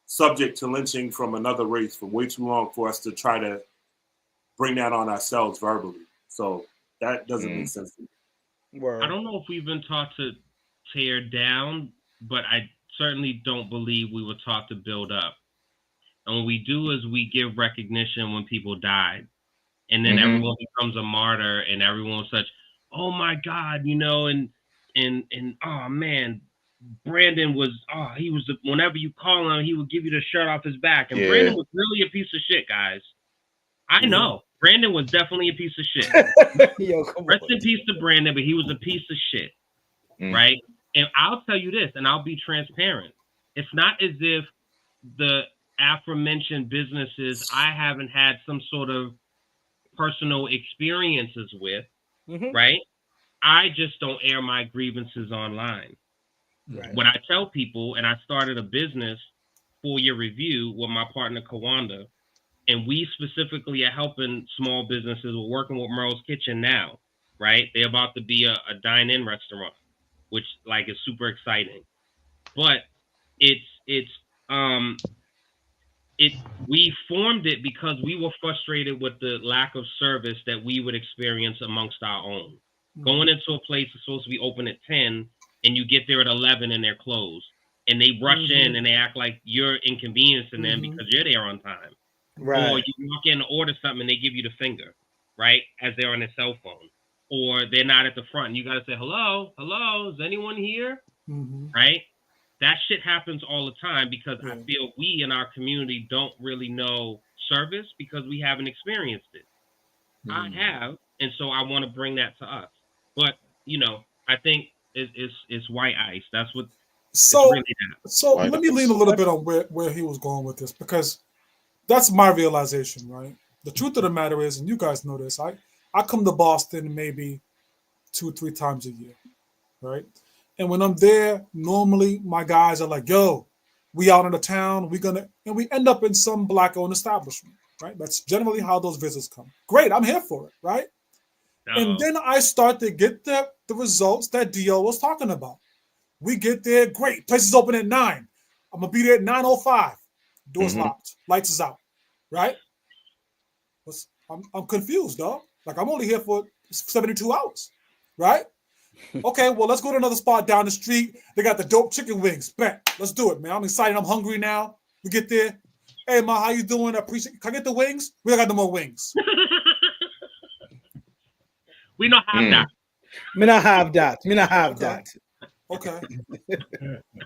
subject to lynching from another race for way too long for us to try to bring that on ourselves verbally. So that doesn't make sense to me. Word. I don't know if we've been taught to tear down, but I certainly don't believe we were taught to build up. And what we do is we give recognition when people died. And then everyone becomes a martyr and everyone's such, oh my God, you know, and oh man, Brandon was, he was, whenever you call him, he would give you the shirt off his back. And Brandon was really a piece of shit, guys. I know. Brandon was definitely a piece of shit. Yo, Rest in peace to Brandon, but he was a piece of shit, right? And I'll tell you this, and I'll be transparent. It's not as if the aforementioned businesses I haven't had some sort of personal experiences with, right? I just don't air my grievances online. Right. When I tell people, and I started a business 4-year review with my partner Kawanda, and we specifically are helping small businesses. We're working with Merle's Kitchen now, right? They're about to be a dine-in restaurant, which like is super exciting. But we formed it because we were frustrated with the lack of service that we would experience amongst our own. Going into a place that's supposed to be open at 10 and you get there at 11 and they're closed, and they rush in and they act like you're inconveniencing them because you're there on time. Right. Or you walk in to order something and they give you the finger, right, as they're on their cell phone. Or they're not at the front and you got to say, hello, is anyone here? Right? That shit happens all the time because I feel we in our community don't really know service because we haven't experienced it. I have, and so I want to bring that to us. But, you know, I think it's white ice. That's what so really so let me lean a little bit on where he was going with this, because that's my realization, right? The truth of the matter is, and you guys know this, I come to Boston maybe 2-3 times a year, right? And when I'm there, normally my guys are like, yo, we out in the town, and we end up in some Black-owned establishment, right? That's generally how those visits come. Great, I'm here for it, right? And then I start to get the results that Dio was talking about. We get there, great, place is open at 9. I'm going to be there at 9:05. Doors locked, lights is out, right? I'm confused, dog. Like, I'm only here for 72 hours, right? Okay, well, let's go to another spot down the street. They got the dope chicken wings. Bet. Let's do it, man. I'm excited. I'm hungry now. We get there. Hey, ma, how you doing? I appreciate. Can I get the wings? We got no more wings. We don't have that. Me not have that. Okay.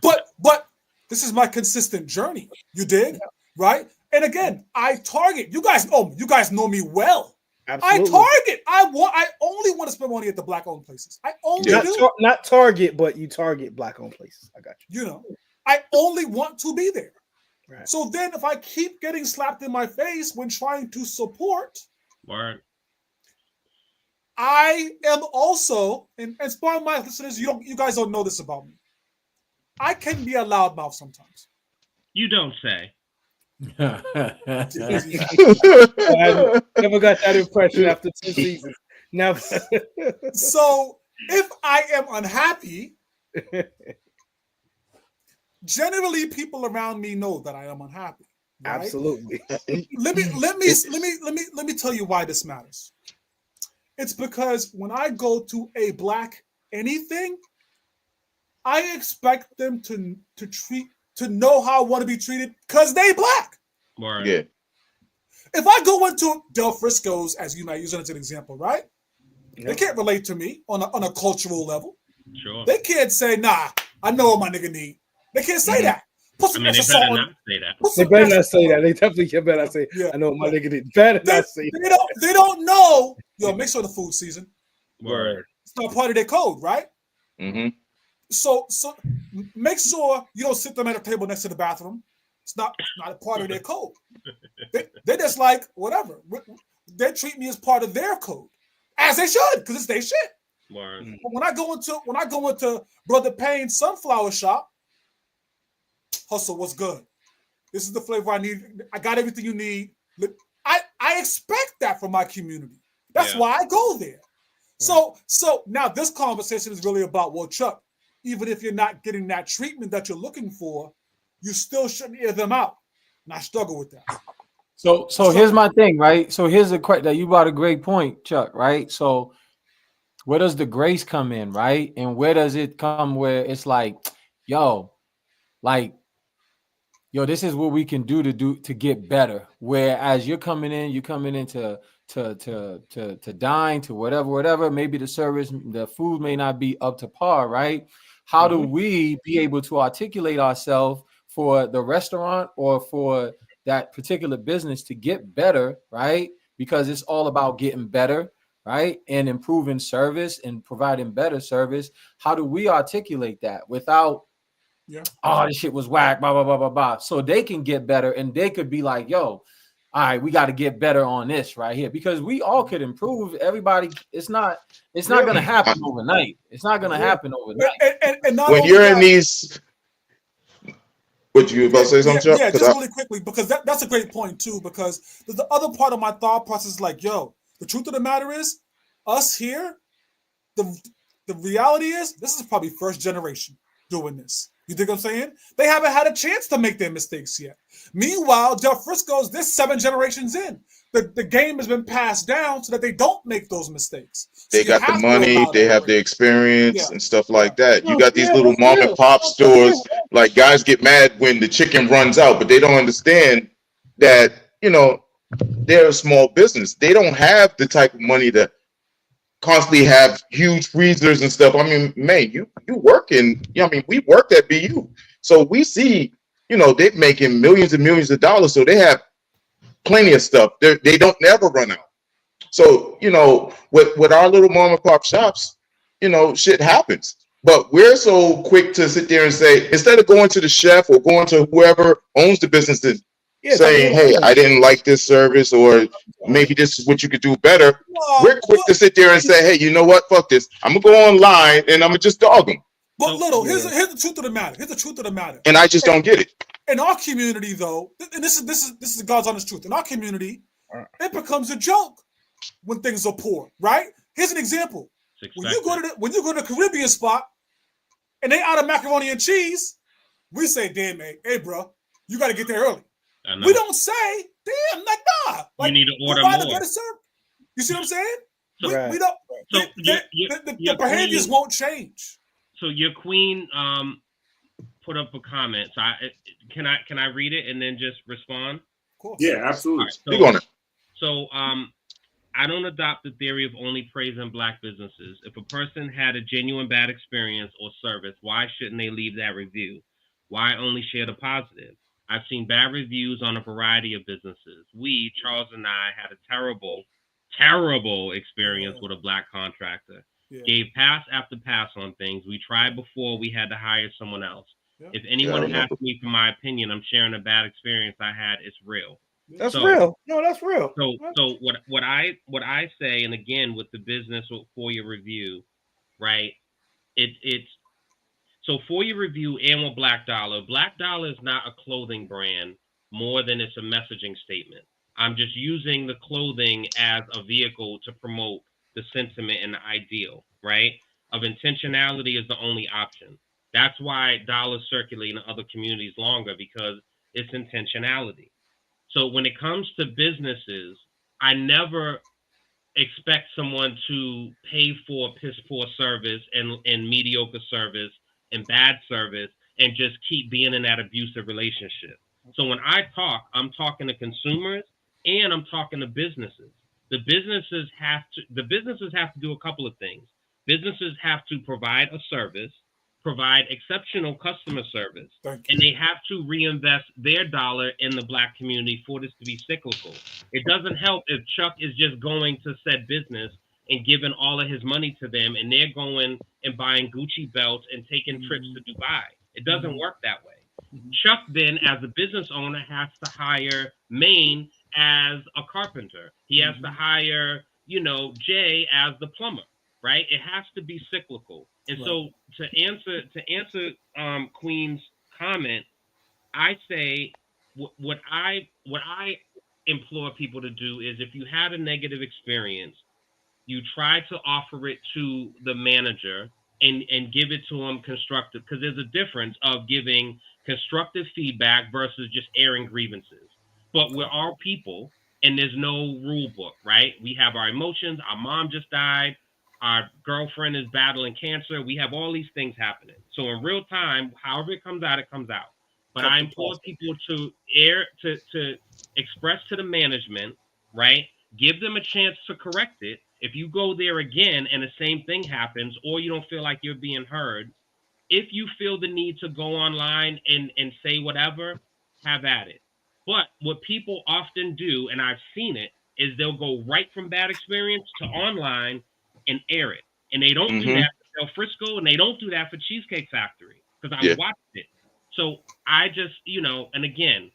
But this is my consistent journey. You dig? Right? And again, I target. You guys know me well. Absolutely. I target. I only want to spend money at the Black-owned places. I only do. Not target, but you target Black-owned places. I got you. You know, I only want to be there. Right. So then if I keep getting slapped in my face when trying to support, I am also, and as part of my listeners, you guys don't know this about me. I can be a loudmouth sometimes. You don't say. I never got that impression after 2 seasons. Never. So if I am unhappy, generally people around me know that I am unhappy. Right? Absolutely. Let me tell you why this matters. It's because when I go to a Black anything, I expect them to know how I want to be treated because they Black. Right. Yeah. If I go into Del Frisco's, as you might use it as an example, right? Yep. They can't relate to me on a cultural level. Sure. They can't say, nah, I know what my nigga need. They can't say that. Put some extra salt on. They better not say that. They definitely better not say, I know what my nigga need. Better not say that. They don't know. Yo, make sure the food season. Word. It's not part of their code, right? Mm-hmm. So make sure you don't sit them at a table next to the bathroom. It's not a part of their code. They're just like, whatever. they treat me as part of their code, as they should, because it's their shit. Word. But when I go into Brother Payne's sunflower shop, hustle, what's good? This is the flavor I need. I got everything you need. I expect that from my community. That's why I go there. So now this conversation is really about, well, Chuck, even if you're not getting that treatment that you're looking for, you still shouldn't air them out. And I struggle with that. So here's my thing, right? So here's a question that you brought a great point, Chuck, right? So where does the grace come in, right? And where does it come where it's like, yo, this is what we can do to get better. Whereas you're coming in to dine, to whatever. Maybe the food may not be up to par, right? How do we be able to articulate ourselves for the restaurant or for that particular business to get better, right? Because it's all about getting better, right? And improving service and providing better service. How do we articulate that without, oh, this shit was whack, blah, blah, blah, blah, blah. So they can get better and they could be like, yo, all right, we got to get better on this right here, because we all could improve. Everybody, it's not going to happen overnight. It's not going to happen overnight. And not when you're in these, what you about to say something? Yeah, just really quickly, because that's a great point too, because the other part of my thought process is like, yo, the truth of the matter is, us here, the reality is, this is probably first generation doing this. You think I'm saying? They haven't had a chance to make their mistakes yet. Meanwhile, Del Frisco's, this 7 generations in. The game has been passed down so that they don't make those mistakes. So they got the money, they have the experience and stuff like that. You got these little mom and pop stores. Like, guys get mad when the chicken runs out, but they don't understand that, they're a small business. They don't have the type of money to constantly have huge freezers and stuff. I mean, man, you work in, we worked at BU. So we see, they're making millions and millions of dollars. So they have plenty of stuff. They don't never run out. So, with our little mom and pop shops, shit happens. But we're so quick to sit there and say, instead of going to the chef or going to whoever owns the business and saying, hey, I didn't like this service, or maybe this is what you could do better. We're quick to sit there and say, hey, you know what? Fuck this. I'm going to go online and I'm going to just dog them. But Little, here's the truth of the matter. Here's the truth of the matter. And I just don't get it. In our community, though, and this is God's honest truth. In our community, it becomes a joke when things are poor, right? Here's an example. When you go to the Caribbean spot and they out of macaroni and cheese, we say, damn, hey, bro, you got to get there early. We don't say, damn, like, nah. Like, you need to order more. You see what I'm saying? So, we don't. So the behaviors won't change. So your queen put up a comment. So can I read it and then just respond? Of course. Yeah, absolutely. So I don't adopt the theory of only praising Black businesses. If a person had a genuine bad experience or service, why shouldn't they leave that review? Why only share the positive? I've seen bad reviews on a variety of businesses. We, Charles and I, had a terrible experience with a Black contractor. Gave pass after pass on things. We tried before we had to hire someone else. If anyone asks me for my opinion, I'm sharing a bad experience I had. It's real. That's real. No, that's real. So what I say, and again with the business for your review, right? It's so for your review and with Black Dollar is not a clothing brand more than it's a messaging statement. I'm just using the clothing as a vehicle to promote the sentiment and the ideal, right? Of intentionality is the only option. That's why dollars circulate in other communities longer, because it's intentionality. So when it comes to businesses, I never expect someone to pay for piss poor service and mediocre service and bad service and just keep being in that abusive relationship. So when I talk, I'm talking to consumers and I'm talking to businesses. The businesses have to do a couple of things. Businesses have to provide a service, provide exceptional customer service, and they have to reinvest their dollar in the Black community for this to be cyclical. It doesn't help if Chuck is just going to said business and giving all of his money to them, and they're going and buying Gucci belts and taking trips to Dubai. It doesn't work that way. Chuck then, as a business owner, has to hire Maine as a carpenter. He has to hire, Jay as the plumber, right? It has to be cyclical. And so to answer Queen's comment, I say what I implore people to do is, if you had a negative experience, you try to offer it to the manager and give it to him constructive, because there's a difference of giving constructive feedback versus just airing grievances. But we're all people, and there's no rule book, right? We have our emotions. Our mom just died. Our girlfriend is battling cancer. We have all these things happening. So in real time, however it comes out, it comes out. But I implore people to express to the management, right? Give them a chance to correct it. If you go there again and the same thing happens, or you don't feel like you're being heard, if you feel the need to go online and say whatever, have at it. But what people often do, and I've seen it, is they'll go right from bad experience to online and air it. And they don't do that for Del Frisco, and they don't do that for Cheesecake Factory, because I watched it. So I just, and again,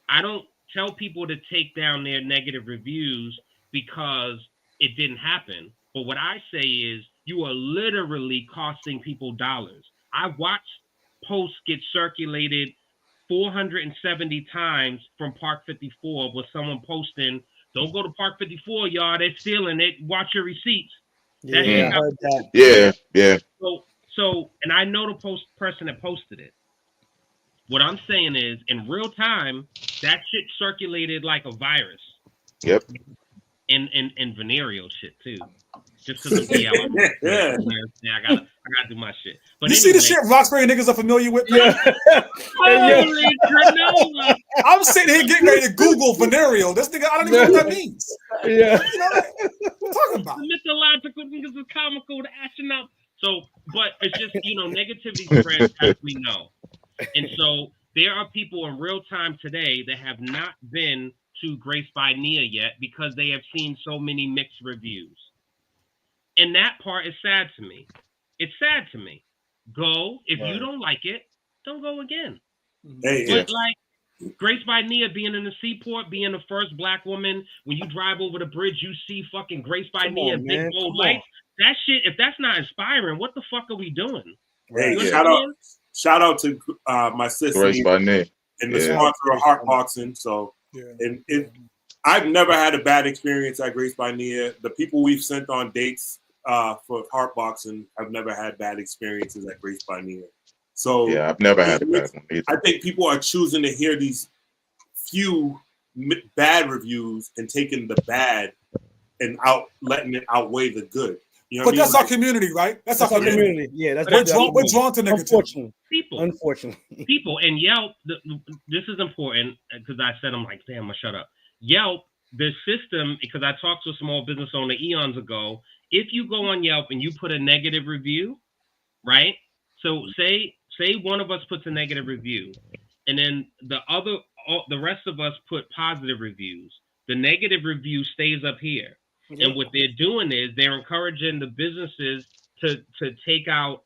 I don't tell people to take down their negative reviews because it didn't happen. But what I say is, you are literally costing people dollars. I watched posts get circulated 470 times from Park 54 with someone posting, "Don't go to Park 54, y'all. They're stealing it. Watch your receipts." Yeah, I heard that. Yeah. So, and I know the person that posted it. What I'm saying is, in real time, that shit circulated like a virus. Yep. And venereal shit too. Just because of I gotta do my shit. But you see the shit Roxbury niggas are familiar with? Yeah. I'm sitting here getting ready to Google venereal. This nigga, I don't even know what that means. Yeah. What we're talking about? The mythological niggas is comical, the astronaut. So, but it's just, negativity spreads, as we know. And so there are people in real time today that have not been to Grace by Nia yet because they have seen so many mixed reviews. And that part is sad to me. It's sad to me. Go. If you don't like it, don't go again. But like Grace by Nia being in the seaport, being the first black woman, when you drive over the bridge, you see fucking Grace by Nia, big bold lights. That shit, if that's not inspiring, what the fuck are we doing? Hey, shout out to my sister Grace by Nia and the sponsor of Heart Boxing. So, and I've never had a bad experience at Grace by Nia. The people we've sent on dates for Heart Boxing have never had bad experiences at Grace by Nia. So yeah, I've never had a bad one either. I think people are choosing to hear these few bad reviews and taking the bad and letting it outweigh the good. You know but that's our community, right? That's our community. Yeah, that's we're drawn to negativity. Unfortunately, people and Yelp. This is important because I said I'm like, damn, I'm gonna shut up. Yelp, the system, because I talked to a small business owner eons ago. If you go on Yelp and you put a negative review, right? So say one of us puts a negative review, and then the rest of us put positive reviews. The negative review stays up here. And what they're doing is they're encouraging the businesses to take out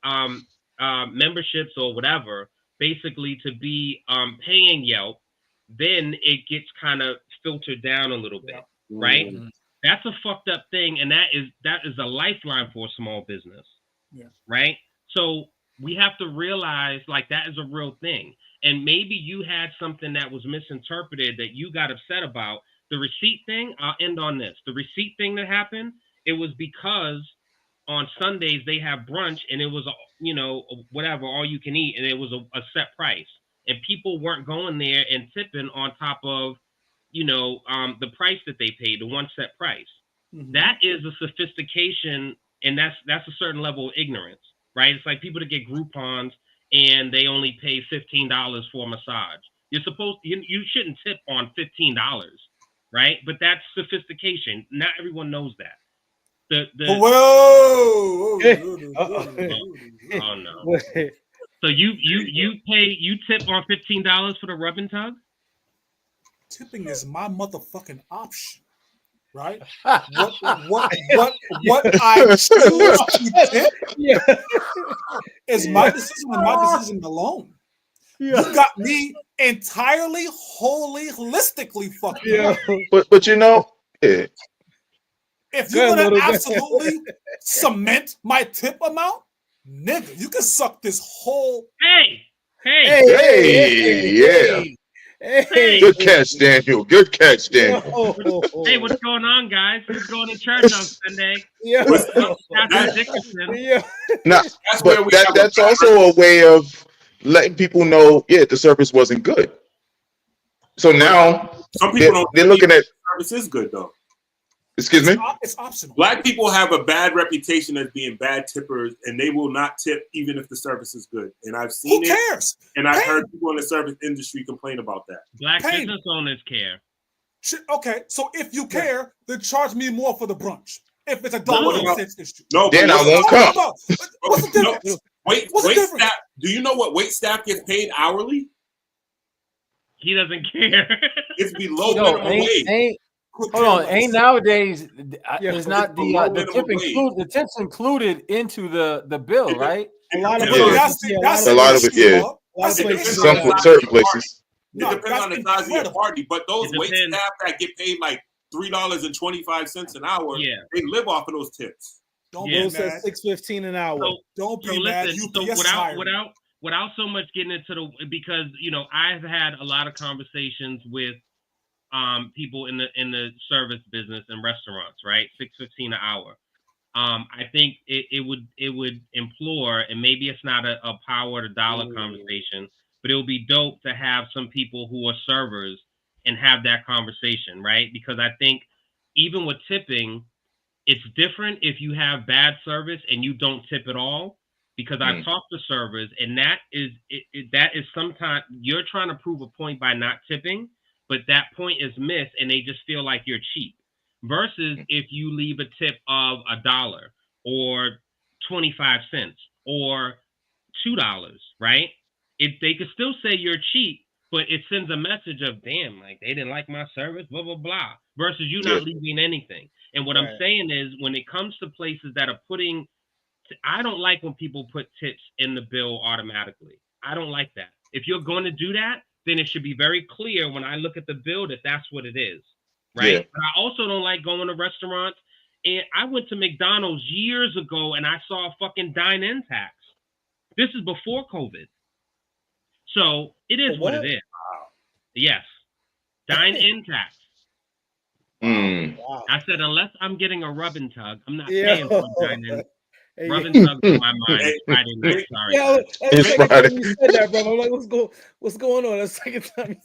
memberships or whatever, basically to be paying Yelp. Then it gets kind of filtered down a little bit, right? Mm-hmm. That's a fucked up thing, and that is a lifeline for a small business, right? So we have to realize like that is a real thing. And maybe you had something that was misinterpreted that you got upset about. The receipt thing, I'll end on this. The receipt thing that happened, it was because on Sundays they have brunch and it was, whatever, all you can eat. And it was a set price. And people weren't going there and tipping on top of, the price that they paid, the one set price. Mm-hmm. That is a sophistication, and that's a certain level of ignorance, right? It's like people that get Groupons and they only pay $15 for a massage. You shouldn't tip on $15. Right, but that's sophistication. Not everyone knows that. Whoa! Oh no! So you tip on $15 for the rub and tug? Tipping is my motherfucking option, right? What I choose to tip is my decision and my decision alone. You got me entirely, wholly, holistically fucked up. But you know, yeah. If you're gonna absolutely cement my tip amount, nigga, you can suck this whole. Hey, good catch, Daniel. Good catch, Daniel. Hey, what's going on, guys? Who's going to church on Sunday? Yeah. Yeah. Now, but that's also a way of letting people know, the service wasn't good. So now some people they're looking at the service is good though. Excuse me? It's optional. Black people have a bad reputation as being bad tippers, and they will not tip even if the service is good. And I've seen Who cares? And I've heard people in the service industry complain about that. Black business owners care. Okay, so if you care, then charge me more for the brunch. If it's $1.06 issue. No, then I won't come. What's the difference? Wait staff. Do you know what wait staff gets paid hourly? He doesn't care. It's below minimum wage. Hold on, ain't nowadays it's not the tips included into the bill, right? A lot of it, certain places. It depends on the size of your party, but those wait staff that get paid like $3.25 an hour, they live off of those tips. Don't be mad. $6.15 an hour. Don't be mad. Without so much getting into because I've had a lot of conversations with people in the service business and restaurants, right? $6.15 an hour. I think it would implore, and maybe it's not a power to dollar conversation, but it would be dope to have some people who are servers and have that conversation, right? Because I think even with tipping, it's different if you have bad service and you don't tip at all. Because I've talked to servers, and that is sometimes you're trying to prove a point by not tipping, but that point is missed, and they just feel like you're cheap. Versus if you leave a tip of $1 or 25 cents or $2, right? If they could still say you're cheap, but it sends a message of damn, like they didn't like my service, blah blah blah. Versus you not leaving anything. And what I'm saying is, when it comes to places that are putting, I don't like when people put tips in the bill automatically. I don't like that. If you're going to do that, then it should be very clear when I look at the bill that that's what it is, right? Yeah. But I also don't like going to restaurants. And I went to McDonald's years ago and I saw a fucking dine-in tax. This is before COVID. So it is what it is. Yes. Dine-in tax. Wow. I said, unless I'm getting a rub and tug, I'm not paying for a dine-in. Rub and tug in my mind. Friday night. Sorry. It's Friday. You said that, bro. I'm like, what's going on? That's the second time.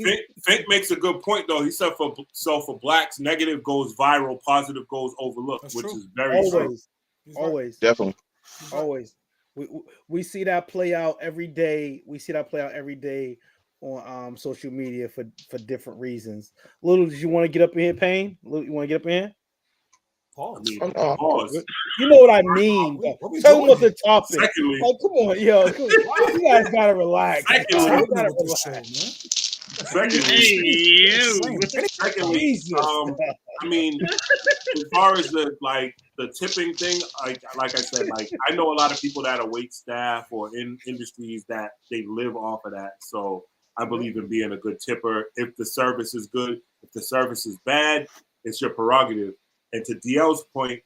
Fink makes a good point, though. He said for blacks, negative goes viral, positive goes overlooked, which is very true. Always. Definitely. Always. We see that play out every day. We see that play out every day on social media for different reasons. Little, did you want to get up in here, Payne? Little, you want to get up in here? Pause. You know what I mean. Tell them what the topic. Secondly, come on, yo. You guys gotta relax. Secondly, I mean, as far as the tipping thing, like I said, I know a lot of people that are wait staff or in industries that they live off of that. So I believe in being a good tipper. If the service is good, if the service is bad, it's your prerogative. And to DL's point,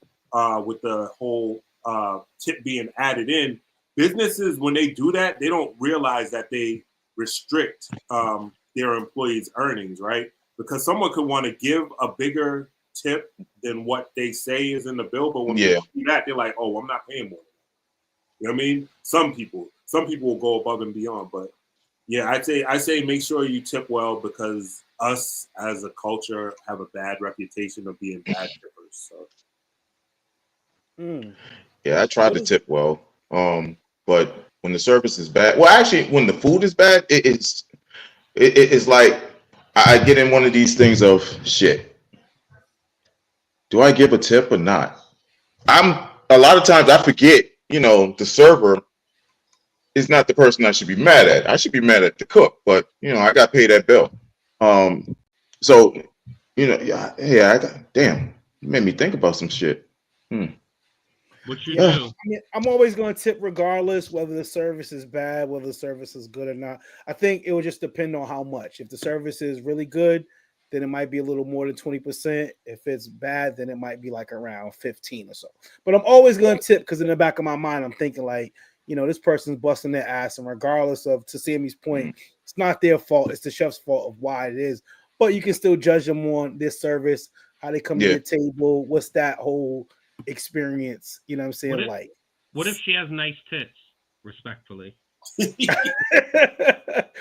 with the whole tip being added in, businesses, when they do that, they don't realize that they restrict their employees' earnings, right? Because someone could want to give a bigger tip than what they say is in the bill, but when they do that, they're like, "Oh, I'm not paying more." You know what I mean? Some people will go above and beyond, but yeah, I say make sure you tip well, because us as a culture have a bad reputation of being bad tippers. So. Yeah, I tried to tip well, but when the service is bad, well, actually, when the food is bad, it's like I get in one of these things of shit. Do I give a tip or not? A lot of times I forget, the server is not the person I should be mad at. I should be mad at the cook, but I got to pay that bill. So, damn, you made me think about some shit. What you Yeah, do? I mean, I'm always going to tip regardless whether the service is bad, whether the service is good or not. I think it will just depend on how much. If the service is really good, then it might be a little more than 20%. If it's bad, then it might be like around 15 or so. But I'm always going to tip because in the back of my mind, I'm thinking like, this person's busting their ass, and regardless of, to Sammy's point, it's not their fault. It's the chef's fault of why it is. But you can still judge them on their service, how they come to your table, what's that whole experience, you know what I'm saying? What if she has nice tits, respectfully?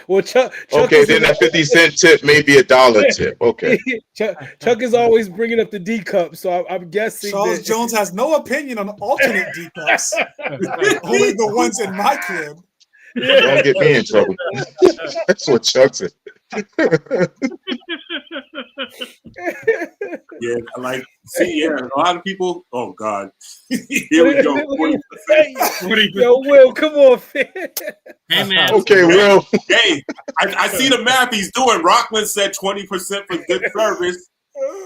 Well, Chuck okay, then that 50-cent tip may be $1 tip. Okay. Chuck is always bringing up the D cup, so I'm guessing Charles Jones has no opinion on alternate D cups. Only the ones in my crib. Don't get me in trouble. That's what Chuck said. Yeah, like, see, a lot of people. Oh God, here we go. 40%. Yo, Will, come on, fam. Hey man. Okay, Will. Hey, I see the math he's doing. Rockland said 20% for good service,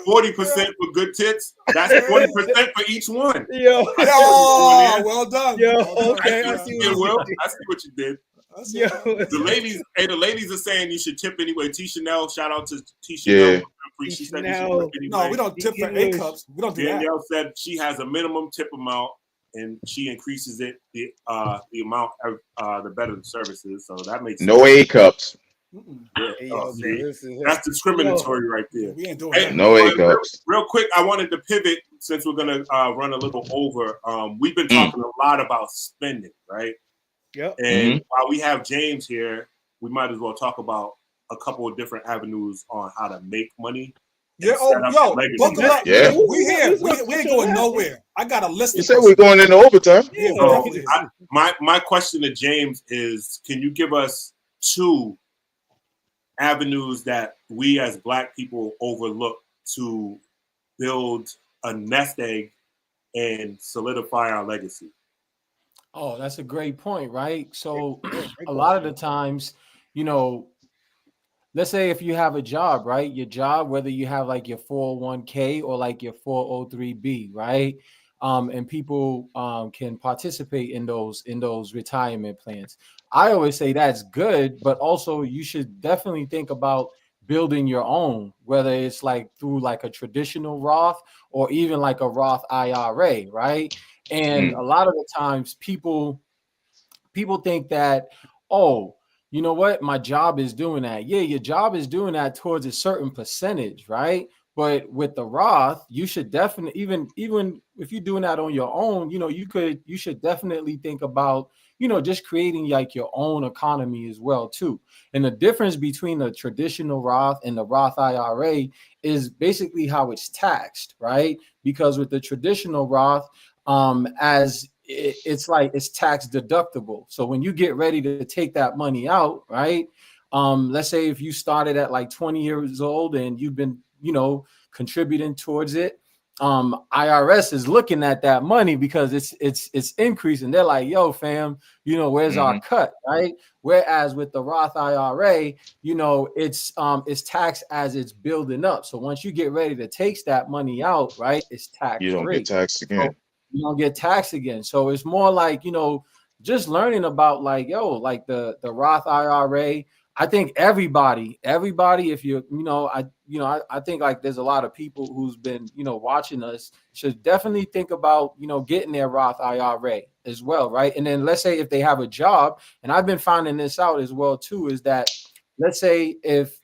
40% for good tits. That's 20% for each one. Yo, well done. Yo, well done. okay, I see what you did. Yo. The ladies are saying you should tip anyway. T Chanel, shout out to T Chanel. She said you should tip anyway. No, we don't tip for A cups. We don't do Danielle that. said she has a minimum tip amount, and she increases it the amount the better the service is. So that makes no A cups. That's discriminatory right there. We ain't doing that. No A cups. Real quick, I wanted to pivot since we're gonna run a little over. We've been talking a lot about spending, right? Yep. And while we have James here, we might as well talk about a couple of different avenues on how to make money. Yeah. Oh, yo, buckle up. Yeah. We here. We ain't going nowhere. I got a list. You said we're going into overtime. Yeah. So my question to James is: can you give us 2 avenues that we as Black people overlook to build a nest egg and solidify our legacy? Oh, that's a great point, right? So a lot of the times, let's say if you have a job, right? Your job, whether you have like your 401k or like your 403b, right? And people can participate in those retirement plans. I always say that's good, but also you should definitely think about building your own, whether it's like through like a traditional Roth or even like a Roth IRA, right? And a lot of the times people think that, oh, you know what, my job is doing that. Yeah, your job is doing that towards a certain percentage, right? But with the Roth, you should definitely, even if you're doing that on your own, you should definitely think about, just creating like your own economy as well too. And the difference between the traditional Roth and the Roth IRA is basically how it's taxed, right? Because with the traditional Roth, it's tax deductible. So when you get ready to take that money out, right? Let's say if you started at like 20 years old and you've been, contributing towards it, IRS is looking at that money because it's increasing. They're like, yo, fam, where's our cut, right? Whereas with the Roth IRA, it's taxed as it's building up. So once you get ready to take that money out, right, it's tax free. You don't get taxed again. So you don't get taxed again. So it's more like, just learning about like, like the Roth IRA. I think everybody, if you, I think like there's a lot of people who's been, watching us should definitely think about, getting their Roth IRA as well. Right. And then let's say if they have a job, and I've been finding this out as well too, is that let's say if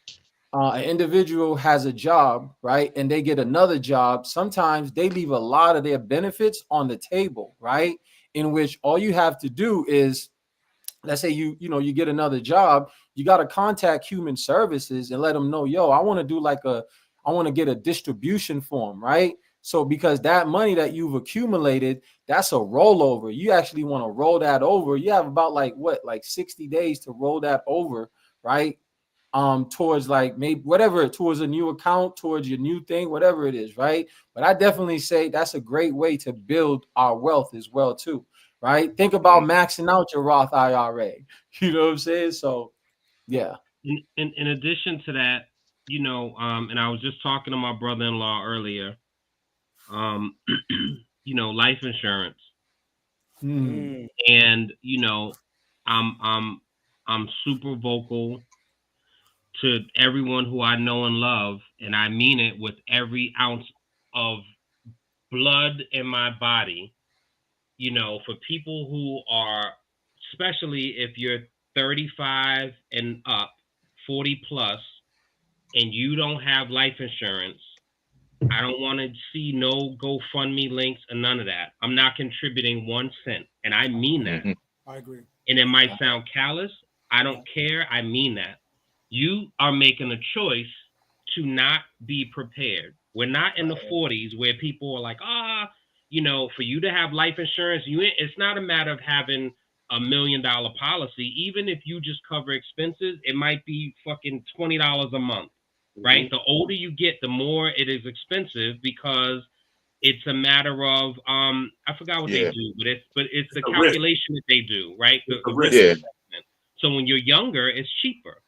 an individual has a job, right, and they get another job, sometimes they leave a lot of their benefits on the table, right? In which all you have to do is, let's say you get another job, you got to contact human services and let them know, yo, I want to get a distribution form, right? So because that money that you've accumulated, that's a rollover. You actually want to roll that over. You have about like 60 days to roll that over, right? Towards like maybe whatever, towards a new account, towards your new thing, whatever it is, right? But I definitely say that's a great way to build our wealth as well too. Right? Think about maxing out your Roth IRA. You know what I'm saying? So, yeah. In addition to that, and I was just talking to my brother-in-law earlier. Life insurance. And you know, I'm super vocal to everyone who I know and love, and I mean it with every ounce of blood in my body. You know, for people who are, especially if you're 35 and up, 40 plus, and you don't have life insurance, I don't want to see no GoFundMe links and none of that. I'm not contributing 1 cent, and I mean that. I agree. And it might sound callous. I don't care. I mean that. You are making a choice to not be prepared. We're not in the 40s where people are like, you know, for you to have life insurance, it's not a matter of having $1 million policy. Even if you just cover expenses, it might be fucking $20 a month, right? The older you get, the more it is expensive because it's a matter of I forgot what they do, but it's the calculation that they do, right? The risk assessment. So when you're younger, it's cheaper.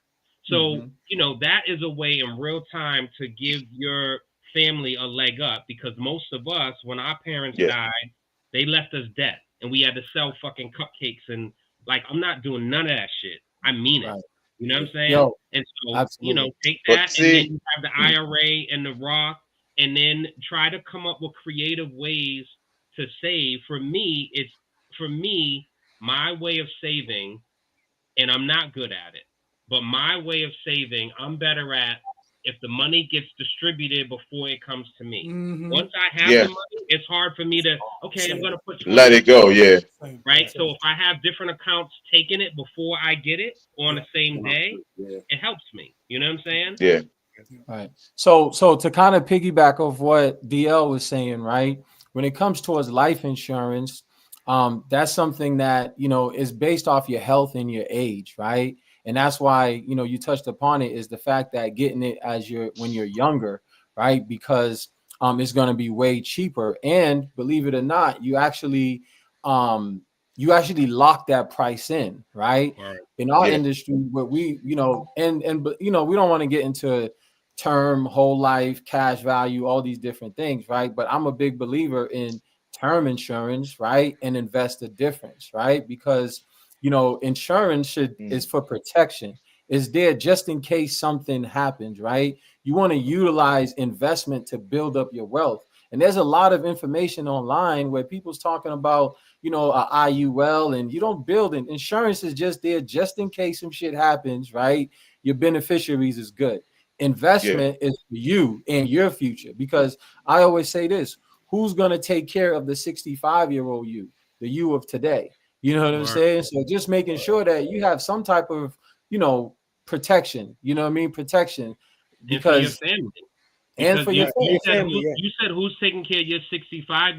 So you know, that is a way in real time to give your family a leg up, because most of us, when our parents died, they left us debt and we had to sell fucking cupcakes, and like, I'm not doing none of that shit. I mean it. You know what I'm saying? Yo, and so absolutely. you know, take that, and then you have the IRA and the Roth, and then try to come up with creative ways to save. For me, my way of saving, and I'm not good at it, but my way of saving, I'm better at if the money gets distributed before it comes to me. Once I have the money, it's hard for me to, okay, I'm going to put 20. Let it go, right? So if I have different accounts taking it before I get it on the same day, it helps me. You know what I'm saying? Yeah. Right. So to kind of piggyback off what DL was saying, right? When it comes towards life insurance, that's something that, you know, is based off your health and your age, right? And that's why, you know, you touched upon it, is the fact that getting it when you're younger, right? Because it's going to be way cheaper. And believe it or not, you actually lock that price in, right? In our industry, where we, you know, and you know, we don't want to get into term, whole life, cash value, all these different things, right? But I'm a big believer in term insurance, right? And invest the difference, right? Because, you know, insurance is for protection. It's there just in case something happens, right? You want to utilize investment to build up your wealth. And there's a lot of information online where people's talking about, you know, IUL, and you don't build it. Insurance is just there just in case some shit happens, right? Your beneficiaries is good. Investment is for you and your future, because I always say this: who's going to take care of the 65-year-old you, the you of today? You know what I'm saying? So just making sure that you have some type of, you know, protection. You know what I mean? Protection, because and for your family. And for your family. You said who's taking care of your 65?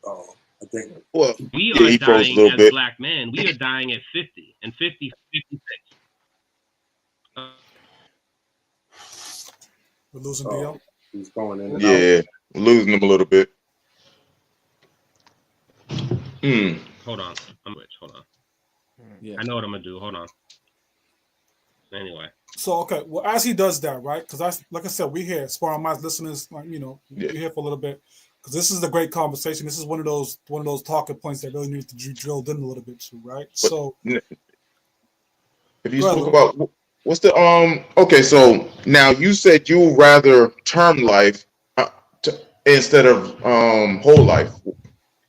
I think. Well, we are dying as black men. We are dying at 50 and 50, 56. We're losing DL. He's going in. We're losing him a little bit. Hold on. Hold on. I know what I'm gonna do. Hold on. Anyway. So okay, well, as he does that, right? Because like I said, we here, Sparring Minds listeners, like, you know, we're here for a little bit, because this is a great conversation. This is one of those talking points that really needs to be drilled in a little bit too, right? But so if you spoke about what's the okay, so now you said you would rather term life instead of whole life.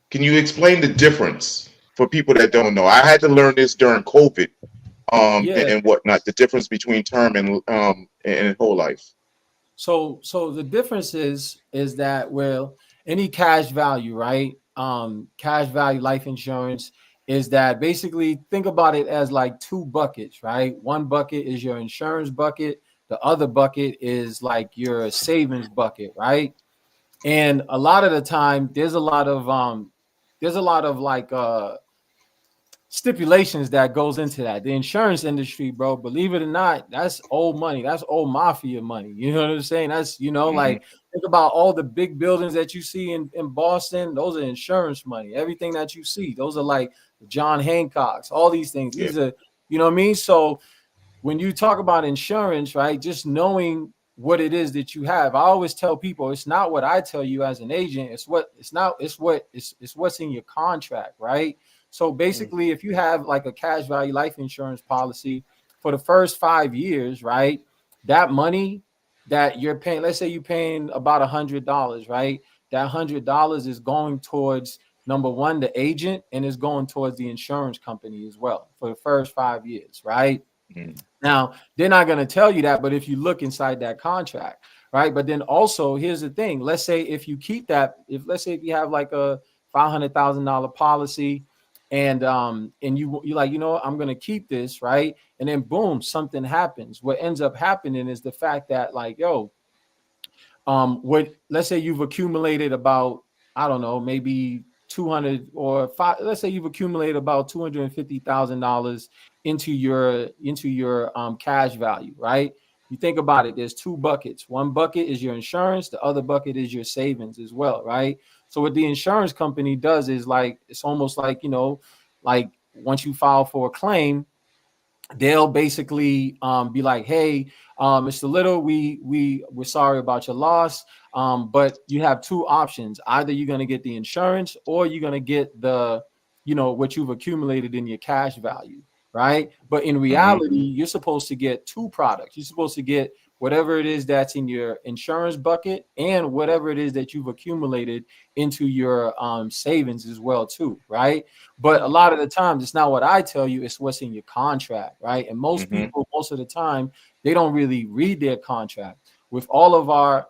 Can you explain the difference for people that don't know? I had to learn this during COVID. And whatnot, the difference between term and whole life. So the difference is that, well, any cash value, right? Cash value life insurance is that, basically think about it as like two buckets, right? One bucket is your insurance bucket. The other bucket is like your savings bucket, right? And a lot of the time, there's a lot of like stipulations that goes into that. The insurance industry, bro, believe it or not, that's old money. That's old mafia money. You know what I'm saying? That's, you know, like, think about all the big buildings that you see in Boston. Those are insurance money. Everything that you see, those are like John Hancocks, all these things. These are, you know what I mean? So when you talk about insurance, right, just knowing what it is that you have. I always tell people it's not what I tell you as an agent, it's what's in your contract, right? So basically, if you have like a cash value life insurance policy for the first 5 years, right? That money that you're paying, let's say you're paying about $100, right? That $100 is going towards number one, the agent, and is going towards the insurance company as well for the first 5 years, right? Mm-hmm. Now, they're not going to tell you that, but if you look inside that contract, right? But then also, here's the thing. Let's say if you keep that, let's say if you have like a $500,000 policy, and you like, you know what, I'm going to keep this, right? And then boom, something happens. What ends up happening is the fact that, like, yo, what, let's say you've accumulated about, I don't know, maybe 200 or five, let's say you've accumulated about $250,000 into your cash value, right? You think about it, there's two buckets. One bucket is your insurance, the other bucket is your savings as well, right? So what the insurance company does is, like, it's almost like, like once you file for a claim, they'll basically be like, hey, Mr. Little, we're sorry about your loss, but you have two options. Either you're going to get the insurance, or you're going to get the, what you've accumulated in your cash value, right? But in reality, you're supposed to get two products. You're supposed to get whatever it is that's in your insurance bucket, and whatever it is that you've accumulated into your savings as well too, right? But a lot of the times, it's not what I tell you, it's what's in your contract, right? And most people, most of the time, they don't really read their contract. With all of our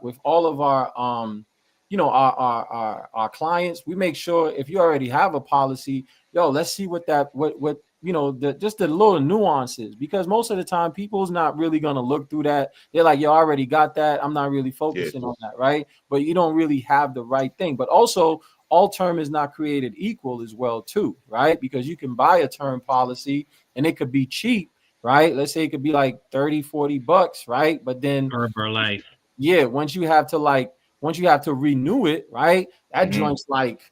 our clients, we make sure, if you already have a policy, yo, let's see what just the little nuances, because most of the time people's not really going to look through that. They're like, yo, I already got that, I'm not really focusing on that, right? But you don't really have the right thing. But also, all term is not created equal as well too, right? Because you can buy a term policy and it could be cheap, right? Let's say it could be like 30-40 bucks, right? But then Herbalife. yeah, once you have to renew it, right? That joint's like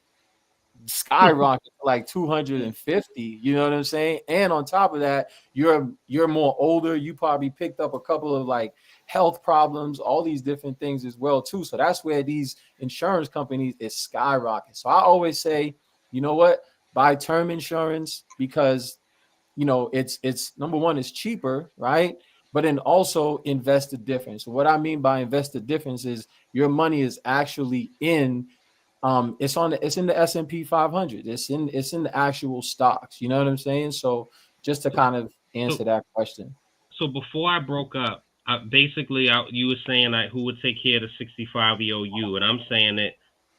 skyrocket to like 250. You know what I'm saying? And on top of that, you're more older. You probably picked up a couple of like health problems, all these different things as well too. So that's where these insurance companies is skyrocket. So I always say, you know what? Buy term insurance, because it's number one, it's cheaper, right? But then also invest the difference. So what I mean by invest the difference is your money is actually in it's in the S&P 500. It's in the actual stocks. You know what I'm saying? So just to kind of answer that question. So before I broke up, you were saying who would take care of the 65-year-old you, and I'm saying that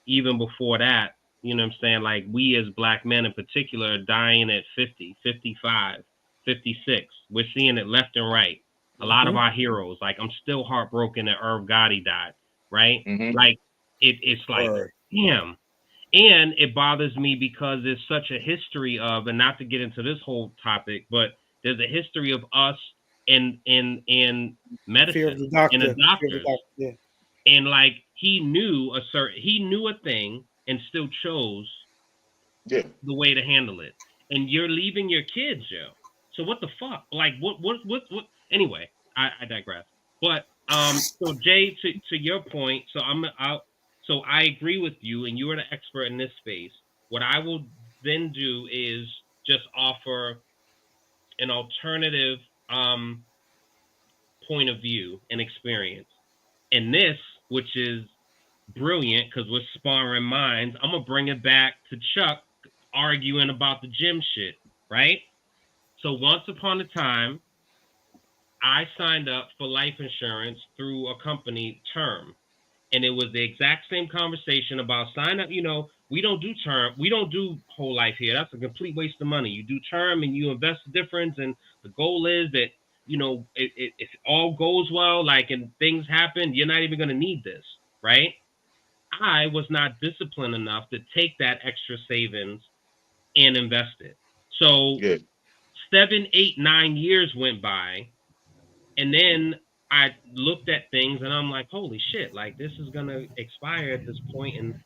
even before that, you know what I'm saying, like, we as black men in particular are dying at 50, 55, 56. We're seeing it left and right. A lot of our heroes, like, I'm still heartbroken that Irv Gotti died, right? Like, it's like, damn. And it bothers me because there's such a history of, and not to get into this whole topic, but there's a history of us in medicine, in the doctors. Yeah. And like, he knew a thing and still chose the way to handle it. And you're leaving your kids, yo. So what the fuck? Like, what? Anyway, I digress. But so Jay, to your point, so so I agree with you, and you are the expert in this space. What I will then do is just offer an alternative point of view and experience. And this, which is brilliant because we're sparring minds, I'm going to bring it back to Chuck arguing about the gym shit, right? So once upon a time, I signed up for life insurance through a company, Term. And it was the exact same conversation about sign up. We don't do term. We don't do whole life here. That's a complete waste of money. You do term and you invest the difference. And the goal is that, if all goes well, like, and things happen, you're not even going to need this, right? I was not disciplined enough to take that extra savings and invest it. So 7, 8, 9 years went by. And then I looked at things and I'm like, holy shit, like, this is going to expire at this point. And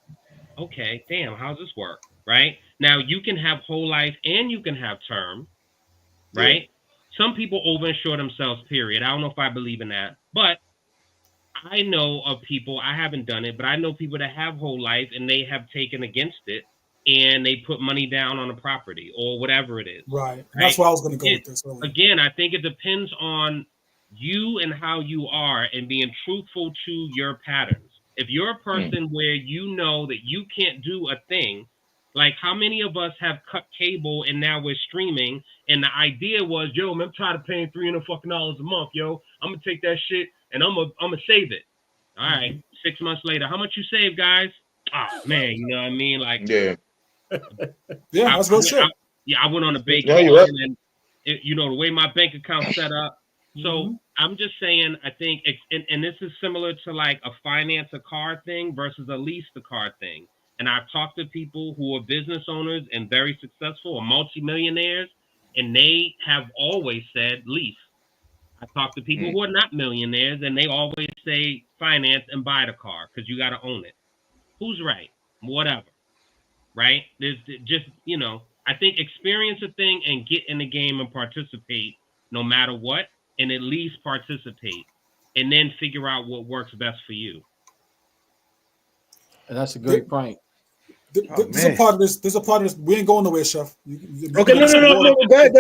okay, damn, how's this work? Right? Now you can have whole life and you can have term, right? Some people overinsure themselves, period. I don't know if I believe in that, but I know of people, I haven't done it, but I know people that have whole life and they have taken against it and they put money down on a property or whatever it is. Right. And Right? that's where I was going to go Again, with this earlier. again, I think it depends on you and how you are and being truthful to your patterns. If you're a person where you know that you can't do a thing, like how many of us have cut cable and now we're streaming, and the idea was, yo, I'm tired of paying $300 a month, yo. I'm gonna take that shit and I'm gonna save it. All right, 6 months later, how much you save, guys? Oh man, you know what I mean? Like, Yeah. Yeah, that's real shit. I went on a big No, call you're right. and the way my bank account set up. So I'm just saying, I think, and this is similar to like a finance a car thing versus a lease the car thing. And I've talked to people who are business owners and very successful or multimillionaires, and they have always said lease. I talk to people who are not millionaires, and they always say finance and buy the car because you got to own it. Who's right? Whatever. Right? There's just, I think experience a thing and get in the game and participate no matter what, and at least participate, and then figure out what works best for you. And that's a great point. There's a part of this. There's a part of this. We ain't going nowhere, Chef. Okay, no. Go ahead.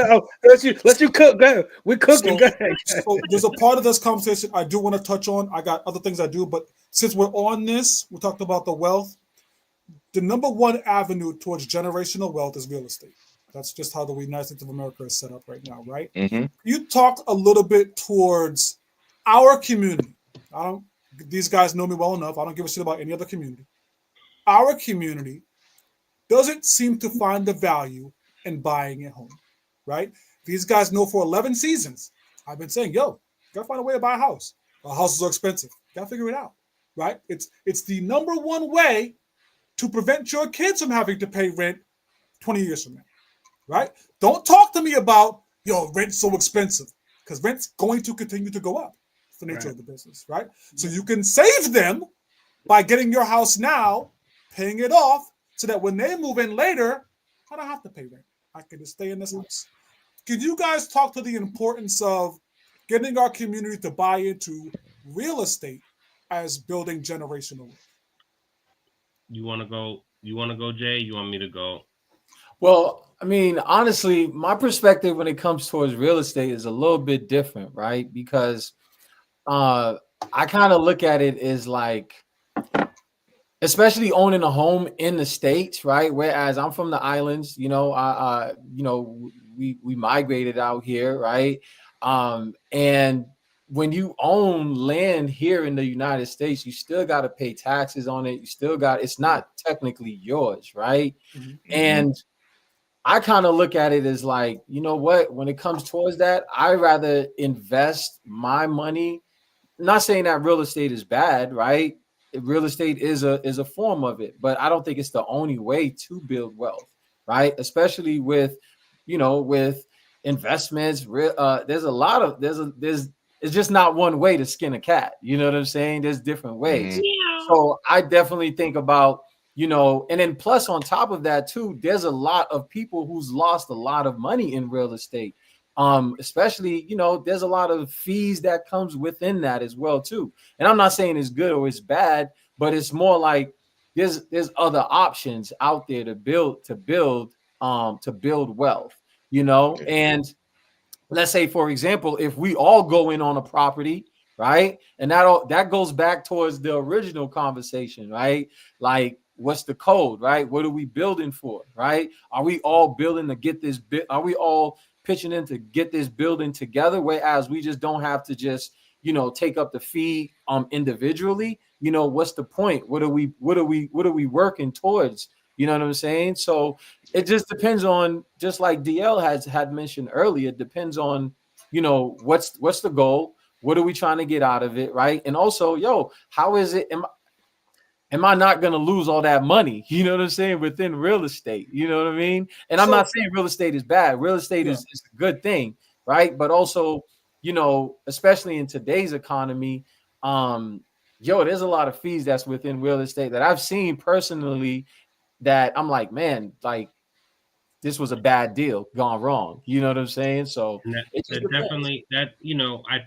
Let you cook. Go ahead. We're cooking. Go ahead. So there's a part of this conversation I do want to touch on. I got other things I do, but since we're on this, we talked about the wealth. The number one avenue towards generational wealth is real estate. That's just how the United States of America is set up right now, right? You talked a little bit towards our community. These guys know me well enough. I don't give a shit about any other community. Our community doesn't seem to find the value in buying a home, right? These guys know for 11 seasons, I've been saying, yo, gotta find a way to buy a house. Houses are expensive. Gotta figure it out, right? It's the number one way to prevent your kids from having to pay rent 20 years from now, right? Don't talk to me about, rent's so expensive, because rent's going to continue to go up. It's the nature of the business, right? So you can save them by getting your house now, paying it off, so that when they move in later, I don't have to pay rent. I can just stay in this house. Can you guys talk to the importance of getting our community to buy into real estate as building generational wealth? You want to go, Jay? You want me to go? Well, I mean, honestly, my perspective when it comes towards real estate is a little bit different, right? Because I kind of look at it as like, especially owning a home in the States, right? Whereas I'm from the islands, we migrated out here, right? And when you own land here in the United States, you still got to pay taxes on it. It's not technically yours, right? And I kind of look at it as like, you know what? When it comes towards that, I rather invest my money. I'm not saying that real estate is bad, right? Real estate is a form of it, but I don't think it's the only way to build wealth, right? Especially with investments. It's just not one way to skin a cat. You know what I'm saying? There's different ways. So I definitely think about, and then plus on top of that too, there's a lot of people who's lost a lot of money in real estate. Especially, there's a lot of fees that comes within that as well too. And I'm not saying it's good or it's bad, but it's more like there's other options out there to build wealth, and let's say, for example, if we all go in on a property, right? And that goes back towards the original conversation, right? Like, what's the code, right? What are we building for, right? Are we all building to get this bit? Are we all pitching in to get this building together? Whereas we just don't have to just, take up the fee individually. What's the point? What are we working towards? You know what I'm saying? So it just depends on, just like DL had mentioned earlier, it depends on, what's the goal? What are we trying to get out of it, right? And also, how is it? Am I not going to lose all that money? You know what I'm saying? Within real estate, you know what I mean? And I'm not saying real estate is bad. Real estate is a good thing, right? But also, especially in today's economy, there's a lot of fees that's within real estate that I've seen personally that I'm like, man, like this was a bad deal gone wrong. You know what I'm saying? So I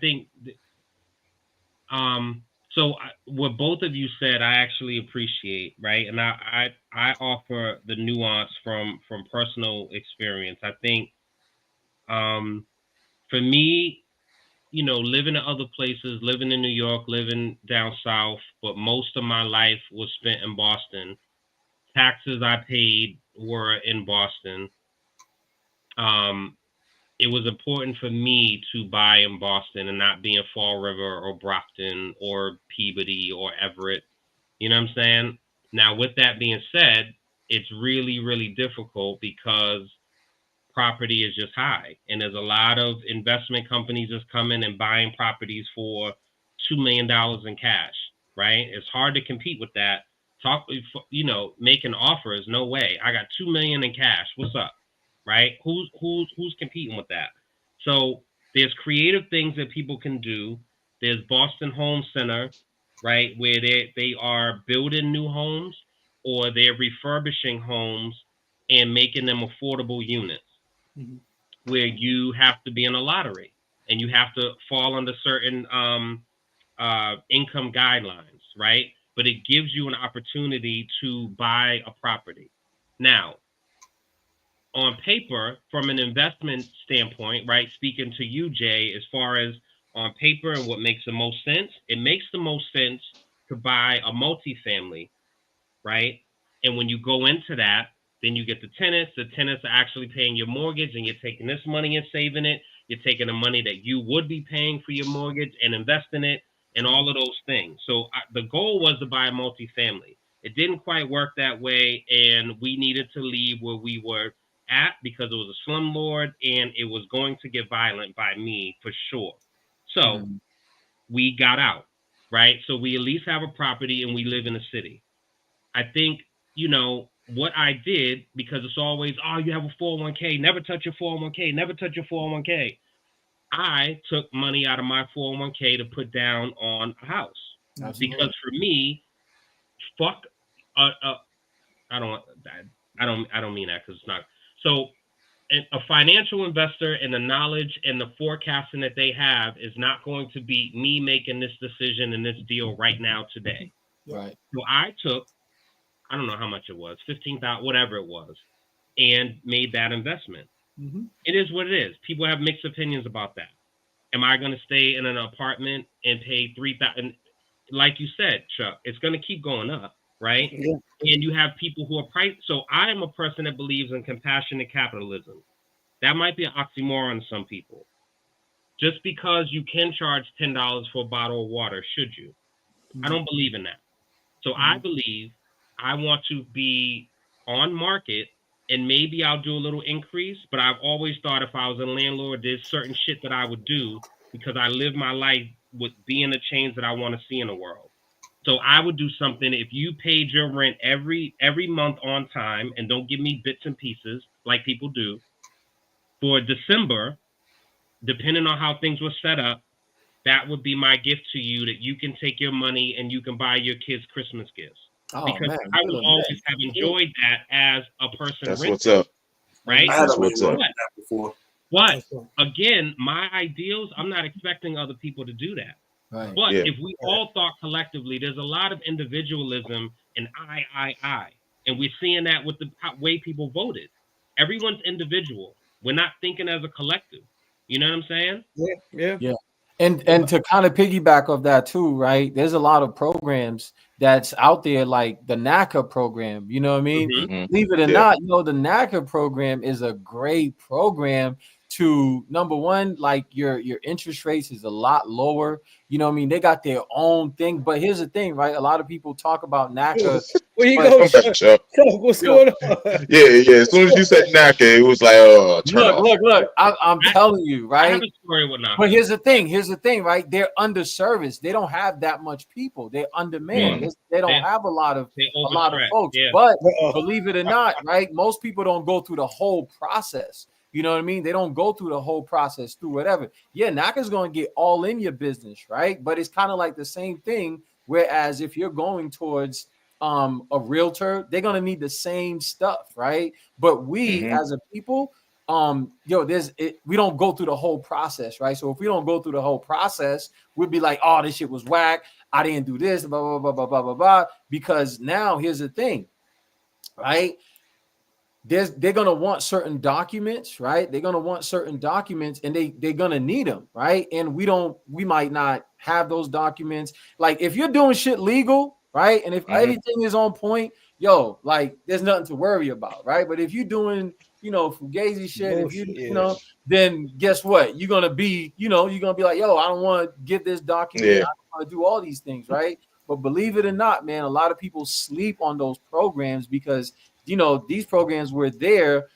think So what both of you said, I actually appreciate, right? And I offer the nuance from personal experience. I think, for me, living in other places, living in New York, living down south, but most of my life was spent in Boston. Taxes I paid were in Boston. It was important for me to buy in Boston and not be in Fall River or Brockton or Peabody or Everett. You know what I'm saying? Now, with that being said, it's really, really difficult because property is just high. And there's a lot of investment companies that's coming and buying properties for $2 million in cash, right? It's hard to compete with that. Making offers, no way. I got $2 million in cash. What's up? Right? Who's competing with that? So there's creative things that people can do. There's Boston Home Center, right, where they are building new homes or they're refurbishing homes and making them affordable units where you have to be in a lottery and you have to fall under certain income guidelines, right? But it gives you an opportunity to buy a property. Now, on paper, from an investment standpoint, right, speaking to you, Jay, as far as on paper and what makes the most sense, it makes the most sense to buy a multifamily, right? And when you go into that, then you get the tenants. The tenants are actually paying your mortgage, and you're taking this money and saving it. You're taking the money that you would be paying for your mortgage and investing it, and all of those things. So the goal was to buy a multifamily. It didn't quite work that way, and we needed to leave where we were at because it was a slumlord, and it was going to get violent by me for sure. So we got out, right? So we at least have a property, and we live in a city. I think, what I did, because it's always, oh, you have a 401k, never touch your 401k, never touch your 401k. I took money out of my 401k to put down on a house. Absolutely. Because for me, fuck, I don't mean that because it's not. So a financial investor and the knowledge and the forecasting that they have is not going to be me making this decision and this deal right now today. Right. So I took, I don't know how much it was, 15,000, whatever it was, and made that investment. It is what it is. People have mixed opinions about that. Am I going to stay in an apartment and pay $3,000? Like you said, Chuck, it's going to keep going up, right? Yeah. And you have people who are priced. So I am a person that believes in compassionate capitalism. That might be an oxymoron to some people. Just because you can charge $10 for a bottle of water, should you? I don't believe in that. So I believe I want to be on market, and maybe I'll do a little increase, but I've always thought if I was a landlord, there's certain shit that I would do because I live my life with being the change that I want to see in the world. So I would do something. If you paid your rent every month on time and don't give me bits and pieces like people do, for December, depending on how things were set up, that would be my gift to you, that you can take your money and you can buy your kids Christmas gifts. Oh, because man, I would always have enjoyed that as a person. That's what's up. Right? That's what's up. Before. But again, my ideals, I'm not expecting other people to do that. Right. But if we all thought collectively, there's a lot of individualism and I. And we're seeing that with the way people voted. Everyone's individual. We're not thinking as a collective. You know what I'm saying? Yeah. And to kind of piggyback off that too, right? There's a lot of programs that's out there, like the NACA program. You know what I mean? Believe it or not, the NACA program is a great program to, number one, like your interest rates is a lot lower. You know what I mean? They got their own thing. But here's the thing, right? A lot of people talk about NACA. Where you go, Chuck? What's going on? Yeah. As soon as you said NACA, it was like, look. I'm telling you, right? I have a story with NACA. But here's the thing, right? They're underserviced. They don't have that much people. They're undermanned. They don't have a lot of folks. Yeah. But believe it or not, right? Most people don't go through the whole process. You know what I mean? They don't go through the whole process through whatever. Yeah, NACA's going to get all in your business, right? But it's kind of like the same thing. Whereas if you're going towards a realtor, they're going to need the same stuff, right? But we as a people, we don't go through the whole process, right? So if we don't go through the whole process, we'd be like, oh, this shit was whack. I didn't do this, blah, blah, blah, blah, blah, blah, blah. Because now here's the thing, right? They're gonna want certain documents, right? They're gonna want certain documents, and they're gonna need them, right? And we might not have those documents. Like if you're doing shit legal, right? And if everything is on point, yo, like there's nothing to worry about, right? But if you're doing, fugazi shit, Bullshit, if you know, then guess what? You're gonna be, you're gonna be like, yo, I don't want to get this document, I don't want to do all these things, right? But believe it or not, man, a lot of people sleep on those programs because these programs were there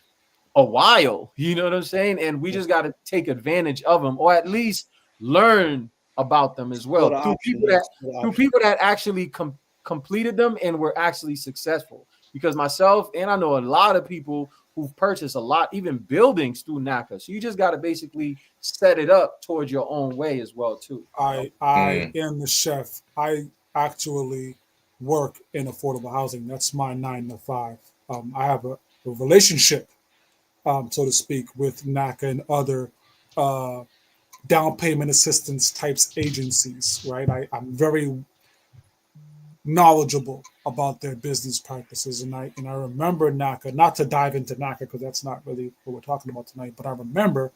a while, you know what I'm saying? And we just got to take advantage of them, or at least learn about them as well through people that actually completed them and were actually successful. Because myself and I know a lot of people who've purchased a lot, even buildings through NACA. So you just got to basically set it up towards your own way as well too. I am the chef. I actually work in affordable housing. That's my 9 to 5. I have a relationship, so to speak, with NACA and other down payment assistance types agencies, right? I'm very knowledgeable about their business practices, and I remember NACA, not to dive into NACA because that's not really what we're talking about tonight, but I remember,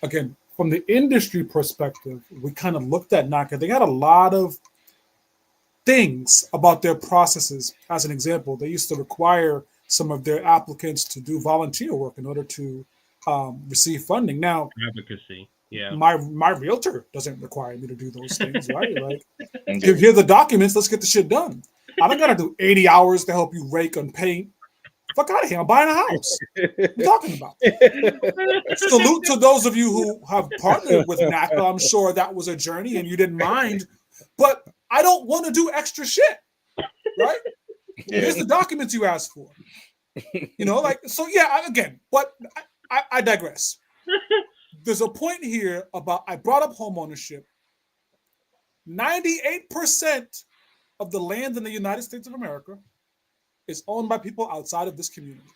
again, from the industry perspective, we kind of looked at NACA. They had a lot of things about their processes. As an example, they used to require some of their applicants to do volunteer work in order to receive funding. Now, advocacy, yeah. My realtor doesn't require me to do those things, right? Like, here are the documents. Let's get the shit done. I don't got to do 80 hours to help you rake and paint. Fuck out of here! I'm buying a house. What are you talking about? Salute to those of you who have partnered with NACA. I'm sure that was a journey and you didn't mind, but I don't want to do extra shit, right? Here's the documents you asked for. So yeah, again, but I digress. There's a point here about, I brought up home ownership. 98% of the land in the United States of America is owned by people outside of this community.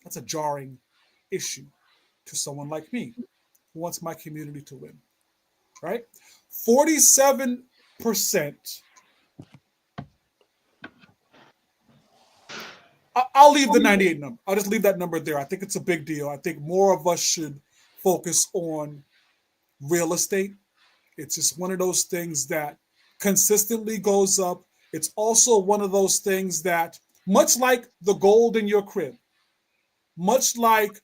That's a jarring issue to someone like me who wants my community to win, right? 47%. I'll leave the 98 number. I'll just leave that number there. I think it's a big deal. I think more of us should focus on real estate. It's just one of those things that consistently goes up. It's also one of those things that, much like the gold in your crib, much like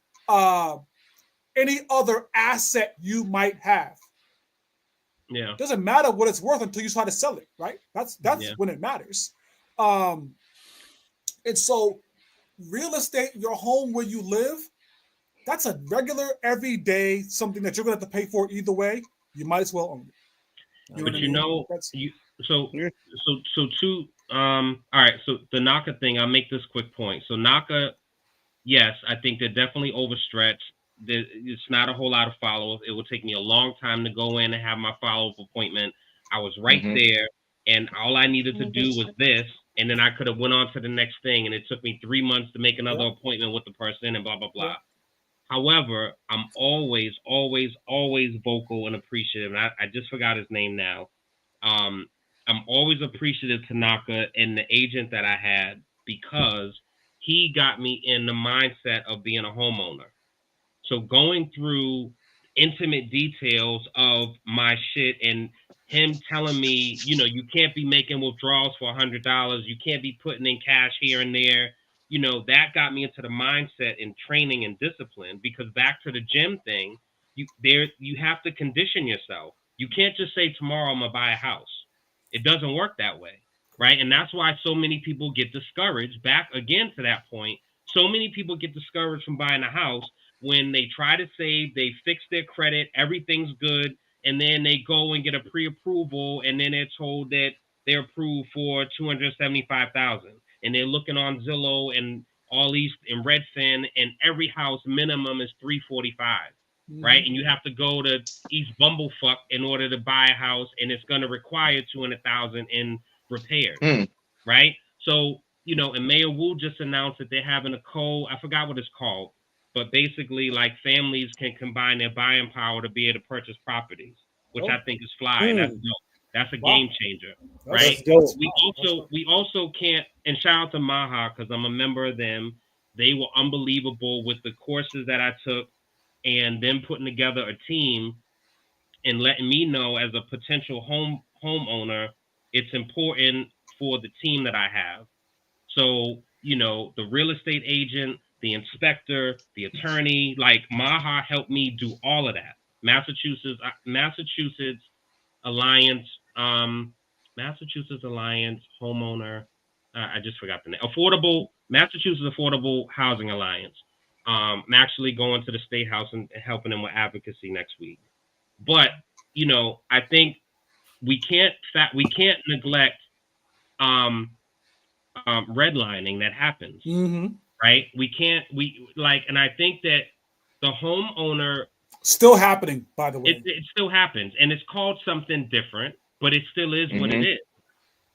any other asset you might have, it doesn't matter what it's worth until you try to sell it, right? That's when it matters. And so real estate, your home where you live, that's a regular, everyday, something that you're going to have to pay for either way. You might as well own it. All right. So the NACA thing, I'll make this quick point. So NACA, yes, I think they're definitely overstretched. It's not a whole lot of follow-up. It would take me a long time to go in and have my follow-up appointment. I was right there, and all I needed to do was this, and then I could have went on to the next thing, and it took me 3 months to make another appointment with the person and blah, blah, blah. However, I'm always, always, always vocal and appreciative. And I just forgot his name now. I'm always appreciative to NACA and the agent that I had, because he got me in the mindset of being a homeowner. So going through intimate details of my shit and him telling me, you can't be making withdrawals for $100. You can't be putting in cash here and there. That got me into the mindset and training and discipline, because back to the gym thing, you have to condition yourself. You can't just say tomorrow I'm going to buy a house. It doesn't work that way, right? And that's why so many people get discouraged. Back again to that point, so many people get discouraged from buying a house when they try to save, they fix their credit, everything's good, and then they go and get a pre-approval, and then they're told that they're approved for $275,000. And they're looking on Zillow and all these in Redfin, and every house minimum is $345, right? And you have to go to East Bumblefuck in order to buy a house, and it's going to require $200,000 in repairs, right? So, and Mayor Wu just announced that they're having a code. I forgot what it's called, but basically, like, families can combine their buying power to be able to purchase properties, which I think is fly. That's dope. That's a game changer, That's right? dope. We also can't. And shout out to Maha because I'm a member of them. They were unbelievable with the courses that I took, and them putting together a team and letting me know as a potential homeowner, it's important for the team that I have. So, you know, the real estate agent, the inspector, the attorney, like Maha helped me do all of that. Massachusetts Alliance, Massachusetts Alliance homeowner. I just forgot the name. Massachusetts Affordable Housing Alliance. I'm actually going to the State House and helping them with advocacy next week. But, you know, I think we can't neglect redlining that happens, right? And I think that the homeowner still happening, by the way. It still happens, and it's called something different, but it still is what it is.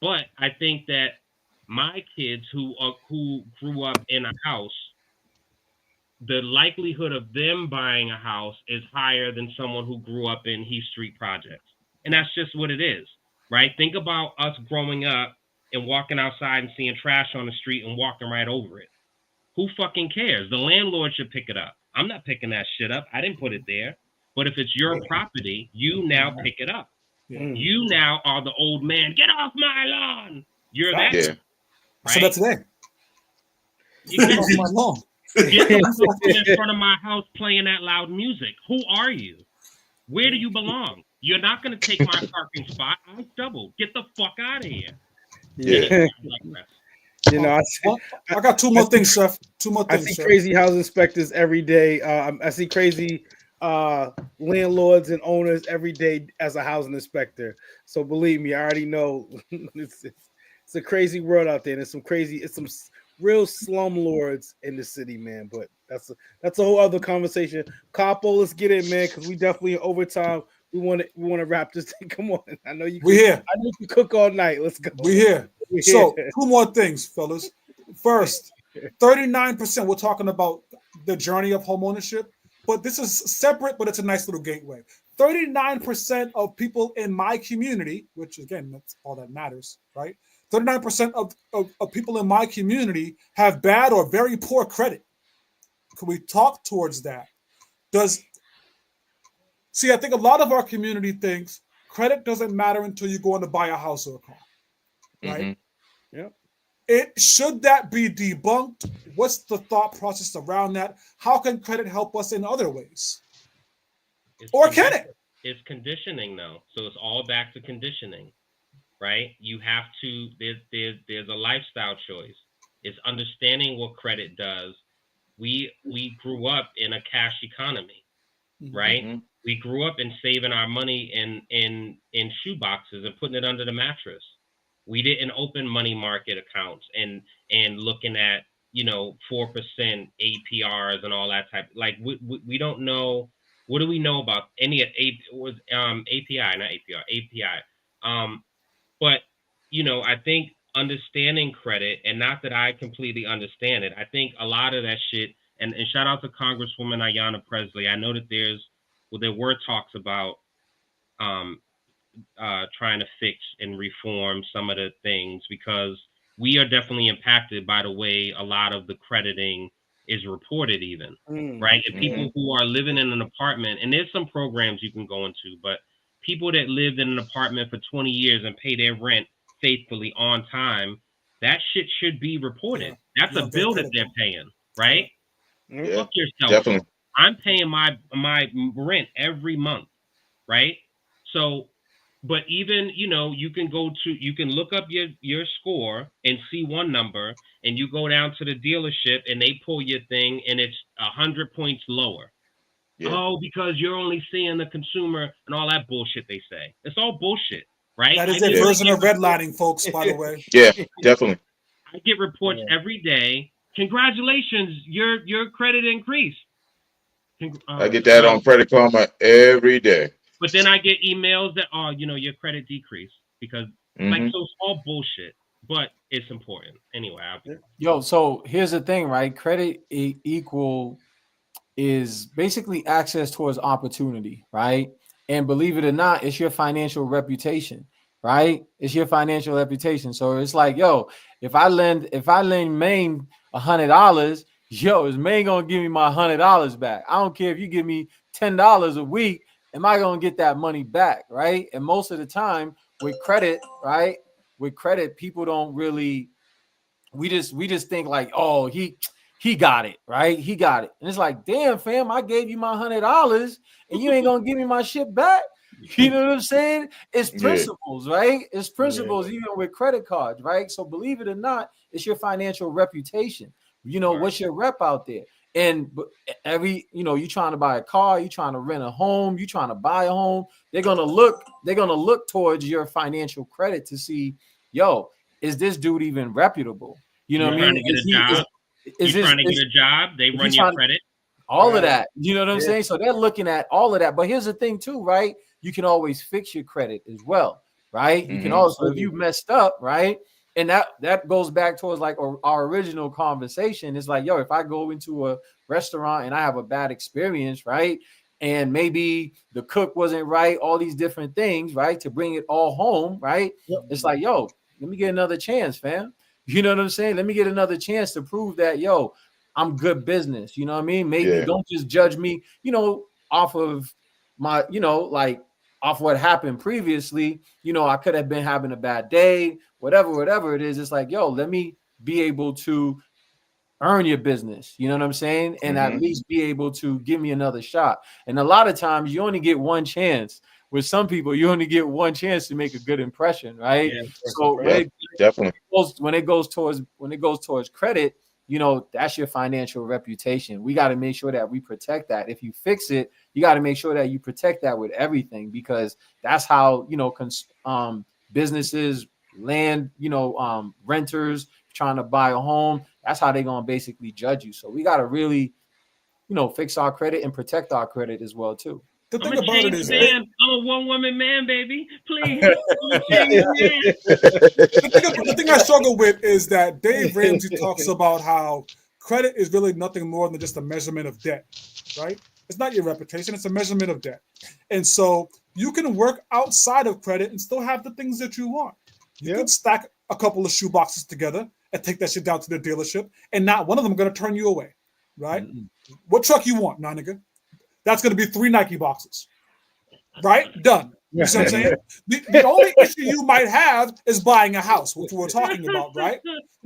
But I think that my kids who grew up in a house, the likelihood of them buying a house is higher than someone who grew up in Heath Street projects. And that's just what it is, right? Think about us growing up and walking outside and seeing trash on the street and walking right over it. Who fucking cares? The landlord should pick it up. I'm not picking that shit up. I didn't put it there. But if it's your property, you now pick it up. You now are the old man. Get off my lawn. You're that. Yeah. Right? I said that today. Get Off my lawn. in front of my house playing that loud music. Who are you? Where do you belong? You're not going to take my parking spot. I doubled. Get the fuck out of here. Yeah. You know, I got two more things, Chef. Two more things. I see crazy house inspectors every day. I see crazy landlords and owners every day as a housing inspector. So believe me, I already know it's a crazy world out there. And it's some real slum lords in the city, man. But that's a whole other conversation. Capo, let's get in, man, because we definitely in overtime. We want to wrap this thing. Come on, I know you. We here. I know you cook all night. Let's go. We here. So 2 more things, fellas. First, 39%. We're talking about the journey of homeownership, but this is separate, but it's a nice little gateway. 39% of people in my community, which again, that's all that matters, right? 39% of people in my community have bad or very poor credit. Can we talk towards that? See, I think a lot of our community thinks credit doesn't matter until you go on to buy a house or a car, right? Should that be debunked? What's the thought process around that? How can credit help us in other ways? Can it? It's conditioning, though. So it's all back to conditioning, right? You have to. There's a lifestyle choice. It's understanding what credit does. We grew up in a cash economy, right? We grew up in saving our money in shoe boxes and putting it under the mattress. We didn't open money market accounts and looking at 4% APRs and all that type. Like we don't know. What do we know about any API? Not APR, API. But I think understanding credit, and not that I completely understand it. I think a lot of that shit. And shout out to Congresswoman Ayanna Presley. I know that there were talks about trying to fix and reform some of the things, because we are definitely impacted by the way a lot of the crediting is reported, even right? And people who are living in an apartment, and there's some programs you can go into, but people that lived in an apartment for 20 years and pay their rent faithfully on time, that shit should be reported. That's a bill that they're paying, right? Fuck yourself. Definitely. I'm paying my rent every month, right? So, but even, you can look up your score and see one number, and you go down to the dealership and they pull your thing and it's 100 points lower. Yeah. Oh, because you're only seeing the consumer and all that bullshit they say. It's all bullshit, right? That is a version of redlining, folks, by the way. Yeah, definitely. I get reports every day. Congratulations, your credit increased. I get that on Credit Karma every day. But then I get emails that, your credit decreased because, so it's all bullshit, but it's important. Anyway. So here's the thing, right? Credit equal is basically access towards opportunity, right? And believe it or not, it's your financial reputation. right? It's your financial reputation. So it's like, yo, if I lend Maine $100, yo, is Maine gonna give me my $100 back? I don't care if you give me $10 a week. Am I gonna get that money back, right? And most of the time with credit, right? With credit, people don't really. We just think like, oh, he got it, right? He got it, and it's like, damn, fam, I gave you my $100, and you ain't gonna give me my shit back. You know what I'm saying? It's Yeah. principles, right? It's principles, even with credit cards, right? So believe it or not, it's your financial reputation. You know, what's your rep out there? And you trying to buy a car, you trying to rent a home, you trying to buy a home, they're gonna look towards your financial credit to see, yo, is this dude even reputable? You know what I Trying mean? to get a job. Is trying to get a job. They run your credit. All of that. You know what I'm saying? So they're looking at all of that. But here's the thing too, right? You can always fix your credit as well, right? You can also, if you messed up, right? And that goes back towards like our original conversation. It's like, yo, if I go into a restaurant and I have a bad experience, right? And maybe the cook wasn't right, all these different things, right? To bring it all home, right? Yep. It's like, yo, let me get another chance, fam. You know what I'm saying? Let me get another chance to prove that, yo, I'm good business. You know what I mean? Maybe don't just judge me, off of my, like off what happened previously. I could have been having a bad day, whatever it is. It's like, yo, let me be able to earn your business. You know what I'm saying? And at least be able to give me another shot. And a lot of times you only get one chance. With some people, you only get one chance to make a good impression, right? Yeah, so definitely when it goes towards credit, that's your financial reputation. We got to make sure that we protect that. If you fix it, you got to make sure that you protect that with everything, because that's how businesses, land, renters trying to buy a home, that's how they're gonna basically judge you. So we got to really fix our credit and protect our credit as well too. The I'm thing a about it is, man. I'm a one-woman man, baby. Please. Man. the thing I struggle with is that Dave Ramsey talks about how credit is really nothing more than just a measurement of debt, right? It's not your reputation, it's a measurement of debt. And so you can work outside of credit and still have the things that you want. You could stack a couple of shoe boxes together and take that shit down to the dealership, and not one of them going to turn you away, right? What truck you want, nah, nigga? That's going to be 3 Nike boxes, right? Done. You see what I'm saying? The only issue you might have is buying a house, which we're talking about, right?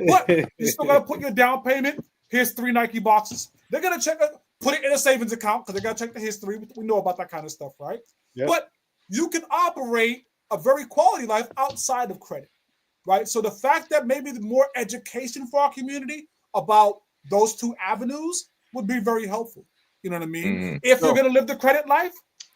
But you still got to put your down payment. Here's 3 Nike boxes. They're going to check it, put it in a savings account because they got to check the history. We know about that kind of stuff, right? Yep. But you can operate a very quality life outside of credit, right? So the fact that maybe more education for our community about those two avenues would be very helpful. You know what I mean? If you're going to live the credit life,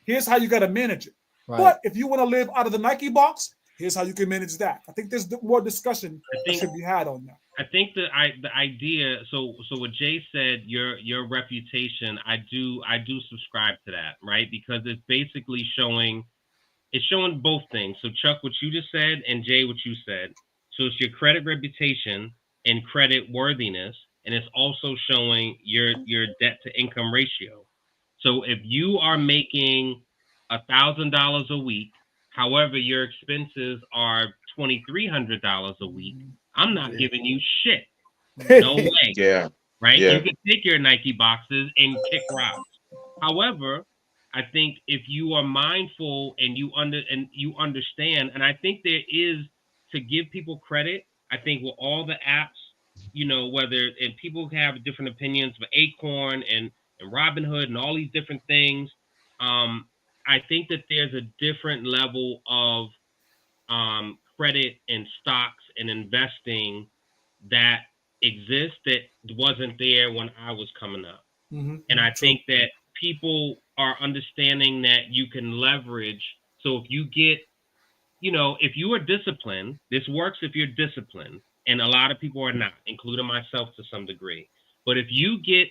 here's how you got to manage it. Right. But if you want to live out of the Nike box, here's how you can manage that. I think there's more discussion that should be had on that. I think the idea. So what Jay said, your reputation. I do subscribe to that, right? Because it's basically showing both things. So Chuck, what you just said, and Jay, what you said. So it's your credit reputation and credit worthiness, and it's also showing your debt to income ratio. So if you are making $1,000 a week, however your expenses are $2,300 a week, I'm not giving you shit. No way. Right? You can take your Nike boxes and kick rocks. However, I think if you are mindful and you understand, and I think there is, to give people credit, I think with all the apps, and people have different opinions, but Acorn and Robinhood and all these different things, I think that there's a different level of credit and stocks and investing that exists that wasn't there when I was coming up. And I think that people are understanding that you can leverage. So if you get, if you are disciplined, this works if you're disciplined. And a lot of people are not, including myself to some degree. But if you get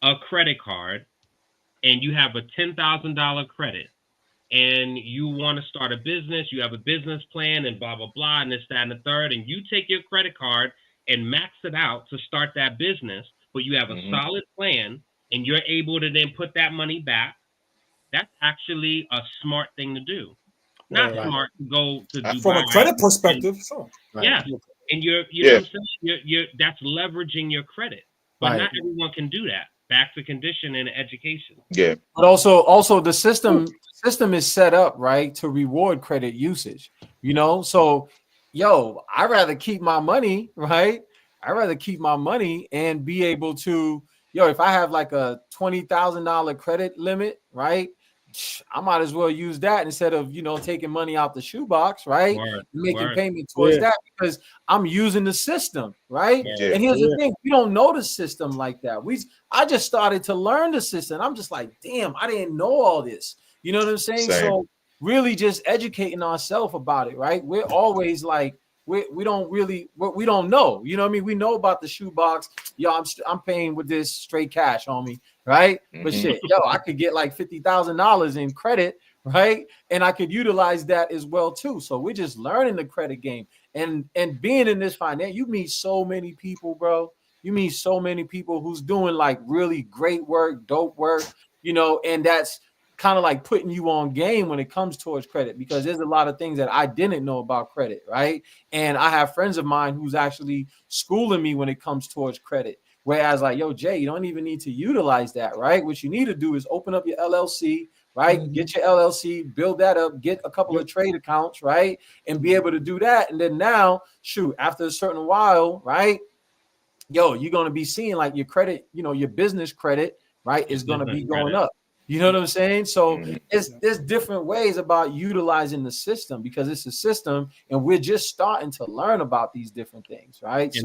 a credit card and you have a $10,000 credit and you want to start a business, you have a business plan and blah, blah, blah, and this, that, and the third, and you take your credit card and max it out to start that business, but you have a solid plan and you're able to then put that money back, that's actually a smart thing to do. not Right. smart to go to Dubai. From a credit perspective, sure. Right. Yeah, and you know what I'm saying. You're that's leveraging your credit, but not everyone can do that. Back to condition and education. Yeah. But also the system is set up right to reward credit usage. You know, so yo, I'd rather keep my money, right? I'd rather keep my money and be able to, if I have like a $20,000 credit limit, right? I might as well use that instead of taking money out the shoebox, right? Making payment towards that because I'm using the system, right? Yeah. And here's the thing: we don't know the system like that. I just started to learn the system. I'm just like, damn, I didn't know all this. You know what I'm saying? Same. So really, just educating ourselves about it, right? We're always like, we don't know. You know what I mean? We know about the shoebox. Yo, I'm paying with this straight cash, homie. Right? But shit, I could get like $50,000 in credit, right? And I could utilize that as well too. So we're just learning the credit game and being in this finance. You meet so many people, bro. You meet so many people who's doing like really great work, dope work, and that's kind of like putting you on game when it comes towards credit because there's a lot of things that I didn't know about credit, right? And I have friends of mine who's actually schooling me when it comes towards credit. Whereas like, yo, Jay, you don't even need to utilize that, right? What you need to do is open up your LLC, right? Mm-hmm. Get your LLC, build that up, get a couple of trade accounts, right? And be able to do that. And then now, shoot, after a certain while, right? Yo, you're going to be seeing like your credit, your business credit, right? Is going to be going up. You know what I'm saying? So there's different ways about utilizing the system because it's a system and we're just starting to learn about these different things, right?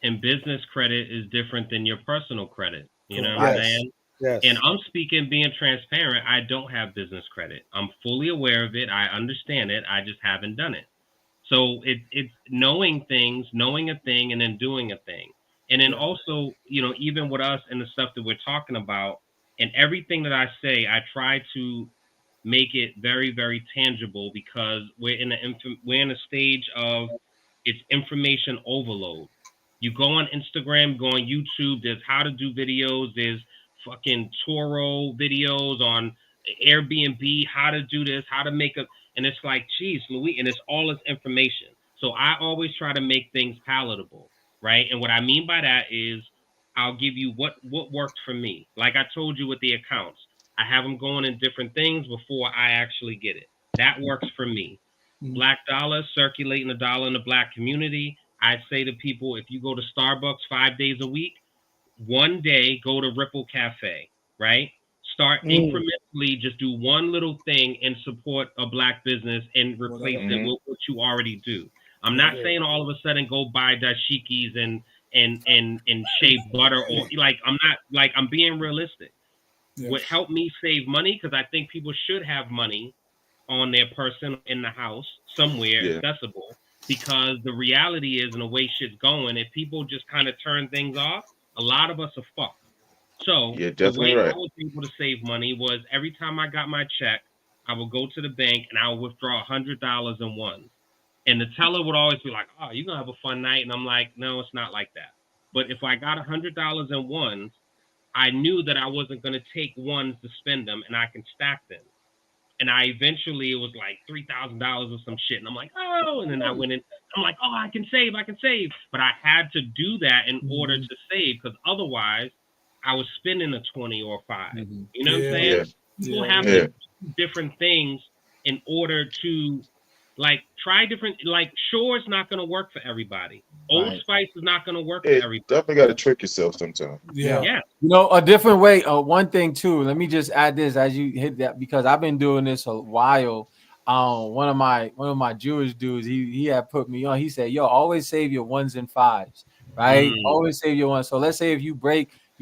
And business credit is different than your personal credit. You know what I'm saying? Yes. And I'm speaking, being transparent, I don't have business credit. I'm fully aware of it. I understand it. I just haven't done it. So it's knowing things, knowing a thing, and then doing a thing. And then also, even with us and the stuff that we're talking about, and everything that I say, I try to make it very, very tangible because we're in a stage of it's information overload. You go on Instagram, go on YouTube, there's how to do videos, there's fucking Toro videos on Airbnb, how to do this, how to make and it's like, geez, Louis, and it's all this information. So I always try to make things palatable, right? And what I mean by that is I'll give you what worked for me. Like I told you with the accounts, I have them going in different things before I actually get it. That works for me. Black dollar, circulating the dollar in the black community. I say to people, if you go to Starbucks 5 days a week, one day go to Ripple Cafe, right? Start incrementally, just do one little thing and support a black business and replace it with what you already do. I'm not saying all of a sudden go buy dashikis and shaved butter or I'm being realistic. What helped me save money, because I think people should have money on their person in the house somewhere accessible, because the reality is, and the way shit's going, if people just kind of turn things off, a lot of us are fucked. So the way I was able to save money was every time I got my check, I would go to the bank and I would withdraw $100 in ones. And the teller would always be like, oh, you're going to have a fun night. And I'm like, no, it's not like that. But if I got $100 in ones, I knew that I wasn't going to take ones to spend them, and I can stack them. And it was like $3,000 or some shit. And I'm like, oh, and then I went in, I'm like, oh, I can save. But I had to do that in order to save, because otherwise I was spending a 20 or 5. You know what I'm saying? People have to do different things in order to try different, sure, it's not going to work for everybody. Old Spice is not going to work for everybody. Definitely got to trick yourself sometimes. Yeah. A different way. One thing too. Let me just add this as you hit that, because I've been doing this a while. One of my Jewish dudes, he had put me on. He said, "Yo, always save your ones and fives, right? Always save your ones." So let's say if you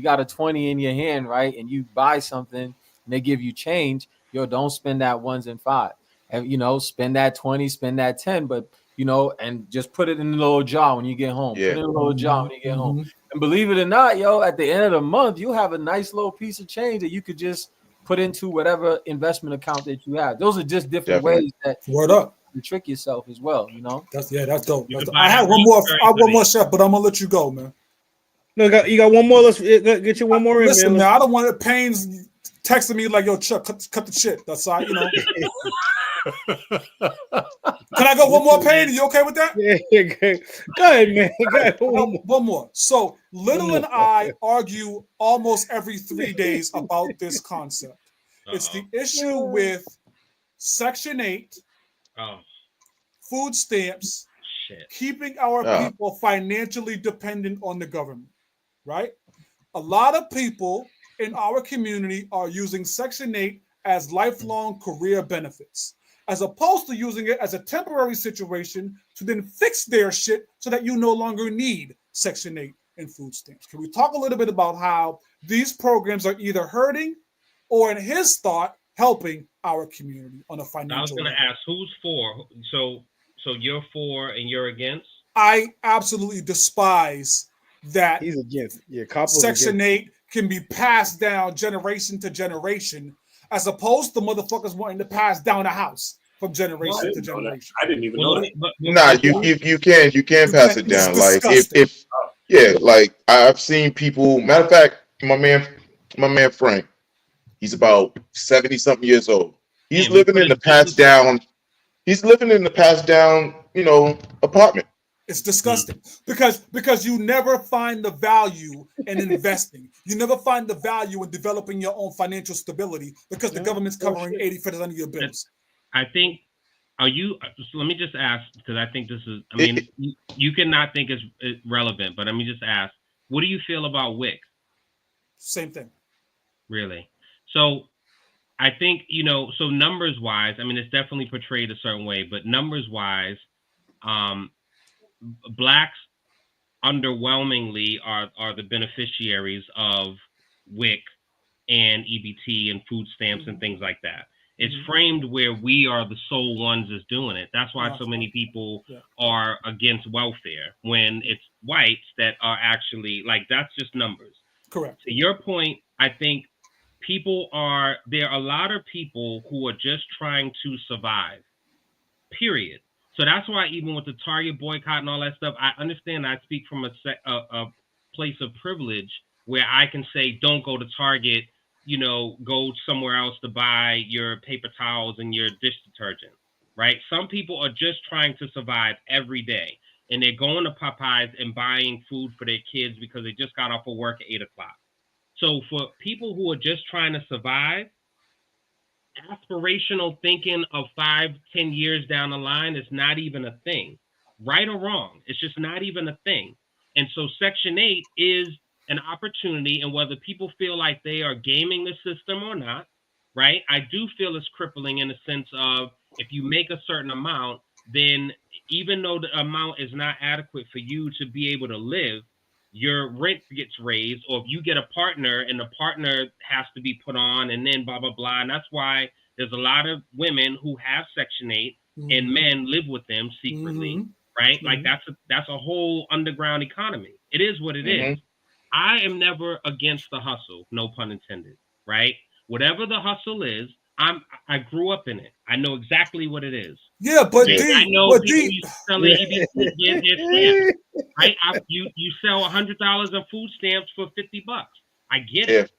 got a 20 in your hand, right, and you buy something and they give you change, yo, don't spend that ones and five. And spend that 20, spend that 10, but and just put it in the little jar when you get home. Put it in a little jar when you get home. And believe it or not, yo, at the end of the month, you have a nice little piece of change that you could just put into whatever investment account that you have. Those are just different ways that you trick yourself as well. That's dope. I have one more, chef, but I'm gonna let you go, man. No, you got one more. Let's get you one more. Listen, man, I don't want Pains texting me like, yo, Chuck, cut the shit. That's all, Can I go one more, Payne? Are you okay with that? Yeah, go ahead, man. Go ahead. One more. So Little and I argue almost every 3 days about this concept. It's the issue with Section 8, food stamps, keeping our people financially dependent on the government, right? A lot of people in our community are using Section 8 as lifelong career benefits, as opposed to using it as a temporary situation to then fix their shit so that you no longer need Section 8 and food stamps. Can we talk a little bit about how these programs are either hurting or, in his thought, helping our community on a financial level? I was going to ask, who's for? So you're for and you're against? I absolutely despise that he's against. Yeah, Section 8 can be passed down generation to generation, as opposed to motherfuckers wanting to pass down a house from generation to generation. I didn't even know that. Nah, you can pass it down. Like if like I've seen people. Matter of fact, my man Frank, he's about 70-something years old. He's living in the passed down. He's living in the passed down, apartment. It's disgusting because you never find the value in investing. You never find the value in developing your own financial stability because the government's covering 80% of your bills. I think, let me just ask, because I think this is, I mean, you cannot think it's relevant, but let me just ask, what do you feel about WIC? Same thing. Really? So I think, so numbers wise, I mean, it's definitely portrayed a certain way, but numbers wise, Blacks underwhelmingly are the beneficiaries of WIC and EBT and food stamps and things like that. It's framed where we are the sole ones that's doing it. That's why so many people are against welfare when it's whites that are actually, like, that's just numbers. Correct. To your point, I think there are a lot of people who are just trying to survive, period. So that's why even with the Target boycott and all that stuff, I understand. I speak from a place of privilege where I can say, don't go to Target, go somewhere else to buy your paper towels and your dish detergent, right? Some people are just trying to survive every day, and they're going to Popeyes and buying food for their kids because they just got off of work at 8 o'clock. So for people who are just trying to survive, aspirational thinking of 5-10 years down the line is not even a thing, right or wrong. It's just not even a thing. And so Section 8 is an opportunity, and whether people feel like they are gaming the system or not, right? I do feel it's crippling in the sense of if you make a certain amount, then even though the amount is not adequate for you to be able to live, your rent gets raised, or if you get a partner and the partner has to be put on and then blah, blah, blah. And that's why there's a lot of women who have Section 8 and men live with them secretly, right? Like that's a whole underground economy. It is what it is. I am never against the hustle, no pun intended, right? Whatever the hustle is, I grew up in it. I know exactly what it is. Yeah, but I know people selling EBT, right? You sell $100 of food stamps for $50. I get it.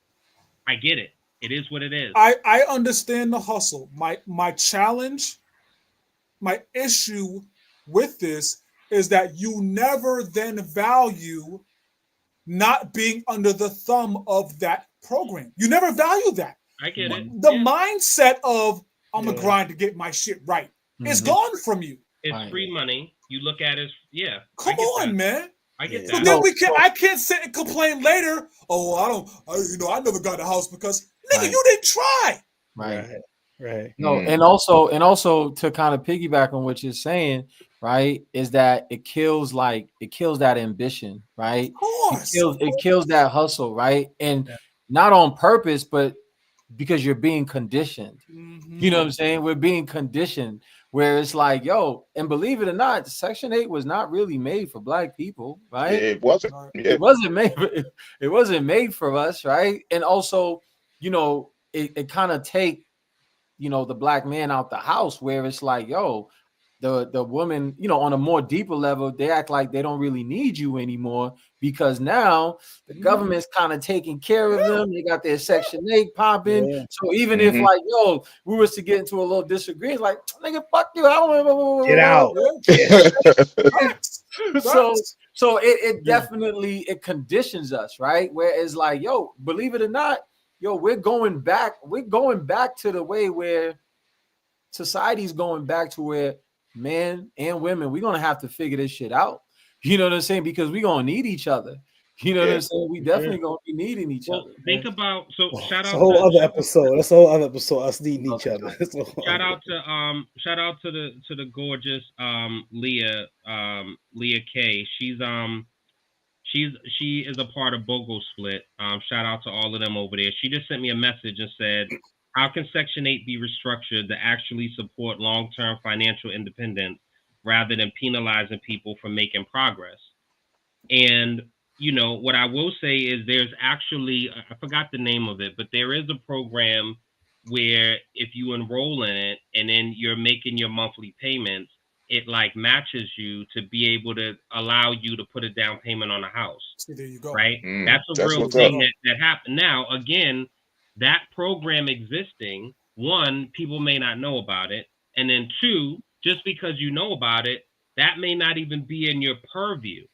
I get it. It is what it is. I understand the hustle. My challenge, my issue with this is that you never then value not being under the thumb of that program. You never value that. I get it. The mindset of I'm gonna grind to get my shit right is gone from you. It's free money. You look at it as Come on, man. I get that. So then I can't sit and complain later. Oh, I never got a house because nigga, you didn't try. Right. No, and also to kind of piggyback on what you're saying, right, is that it kills that ambition, right? Of course. It kills that hustle, right? And not on purpose, but because you're being conditioned. You know what I'm saying? We're being conditioned where it's like, yo, and believe it or not, Section 8 was not really made for Black people, right? It wasn't. It wasn't made. It wasn't made for us, right? And also, it kind of take, the Black man out the house where it's like, yo, the woman, you know, on a more deeper level, they act like they don't really need you anymore because now the government's kind of taking care of them. They got their Section 8 popping. Yeah. So even if like, yo, we was to get into a little disagreement, like, nigga, fuck you. I don't Get out. So it definitely it conditions us, right? Whereas like, yo, believe it or not, yo, we're going back to the way where society's going back to where men and women, we're gonna have to figure this shit out. You know what I'm saying? Because we're gonna need each other. You know what I'm saying? We definitely gonna be needing each other. Think about shout out a whole other episode. That's a whole other episode. Us needing each other. Shout out to the gorgeous Leah K. She is a part of Bogo Split. Shout out to all of them over there. She just sent me a message and said, how can Section 8 be restructured to actually support long-term financial independence rather than penalizing people for making progress? And, you know, what I will say is there's actually, I forgot the name of it, but there is a program where if you enroll in it and then you're making your monthly payments, it like matches you to be able to allow you to put a down payment on a house. So there you go. Right? That's a real thing that happened. Now, again, that program existing, one, people may not know about it. And then two, just because you know about it, that may not even be in your purview.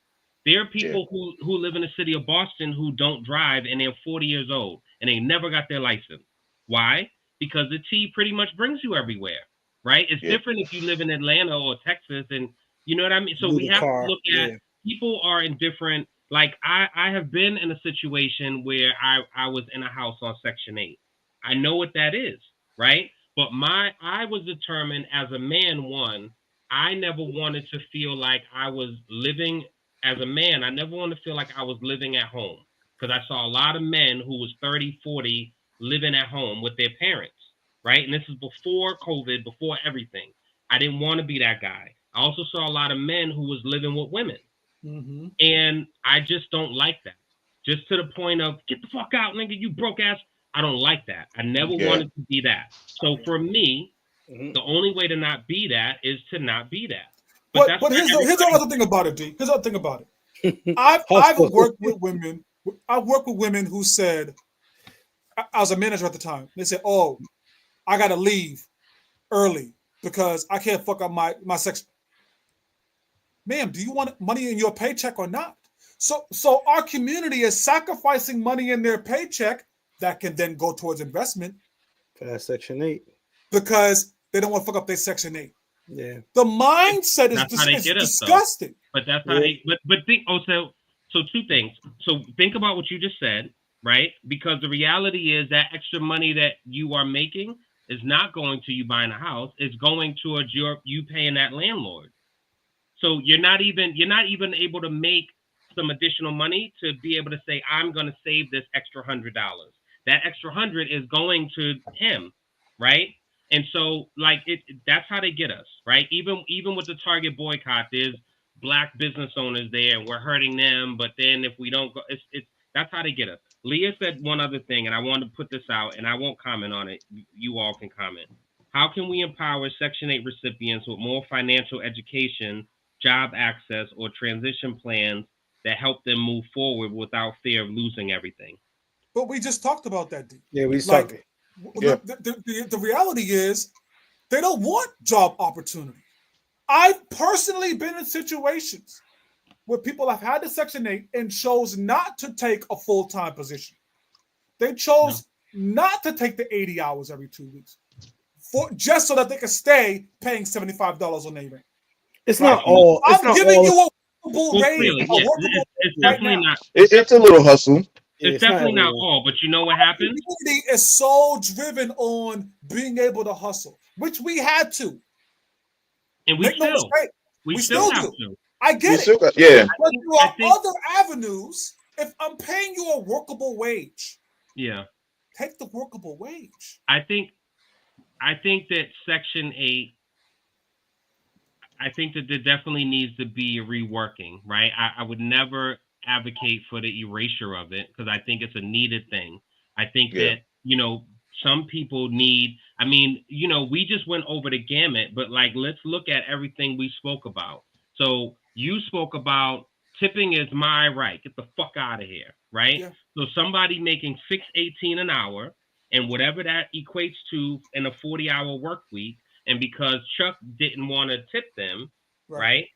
There are people who live in the city of Boston who don't drive and they're 40 years old and they never got their license. Why? Because the T pretty much brings you everywhere, right? It's different if you live in Atlanta or Texas and you know what I mean? So we have to look at people are in different. Like I have been in a situation where I was in a house on Section 8. I know what that is, right? But I was determined as a man, one, I never wanted to feel like I was living as a man. I never wanted to feel like I was living at home because I saw a lot of men who was 30, 40 living at home with their parents, right? And this is before COVID, before everything. I didn't want to be that guy. I also saw a lot of men who was living with women. Mm-hmm. And I just don't like that. Just to the point of get the fuck out, nigga, you broke ass. I don't like that. I never wanted to be that. So for me, the only way to not be that is to not be that. But here's the other thing about it, D. Here's the other thing about it. I've worked with women. I've worked with women who said, I was a manager at the time. They said, "Oh, I got to leave early because I can't fuck up my section." Ma'am, do you want money in your paycheck or not? So our community is sacrificing money in their paycheck that can then go towards investment. For that Section 8. Because they don't want to fuck up their Section 8. Yeah. The mindset is disgusting. But that's how they but think so two things. So think about what you just said, right? Because the reality is that extra money that you are making is not going to you buying a house, it's going towards you paying that landlord. So you're not even able to make some additional money to be able to say, I'm going to save this extra $100. That extra 100 is going to him, right? And so, like, that's how they get us, right? Even with the Target boycott, there's black business owners there, and we're hurting them. But then if we don't go, that's how they get us. Leah said one other thing, and I wanted to put this out, and I won't comment on it. You all can comment. How can we empower Section 8 recipients with more financial education, job access, or transition plans that help them move forward without fear of losing everything? But we just talked about that, D. Yeah, we talked. The reality is they don't want job opportunity. I've personally been in situations where people have had the Section 8 and chose not to take a full-time position. They chose not to take the 80 hours every 2 weeks just so that they can stay paying $75 on their rent. It's not all. I'm giving you a workable rate. It's definitely not. It's a little hustle. It's definitely not all, but you know what happens? The community is so driven on being able to hustle, which we had to. And we still have to. I get it. But there are other avenues. If I'm paying you a workable wage, take the workable wage. I think that Section 8, I think that there definitely needs to be a reworking, right? I would never advocate for the erasure of it because I think it's a needed thing. I think that, you know, some people need I mean, you know, we just went over the gamut, but like, let's look at everything we spoke about. So you spoke about tipping is my right. Get the fuck out of here, right? Yeah. So somebody making $6.18 an hour and whatever that equates to in a 40-hour work week, and because Chuck didn't want to tip them, right?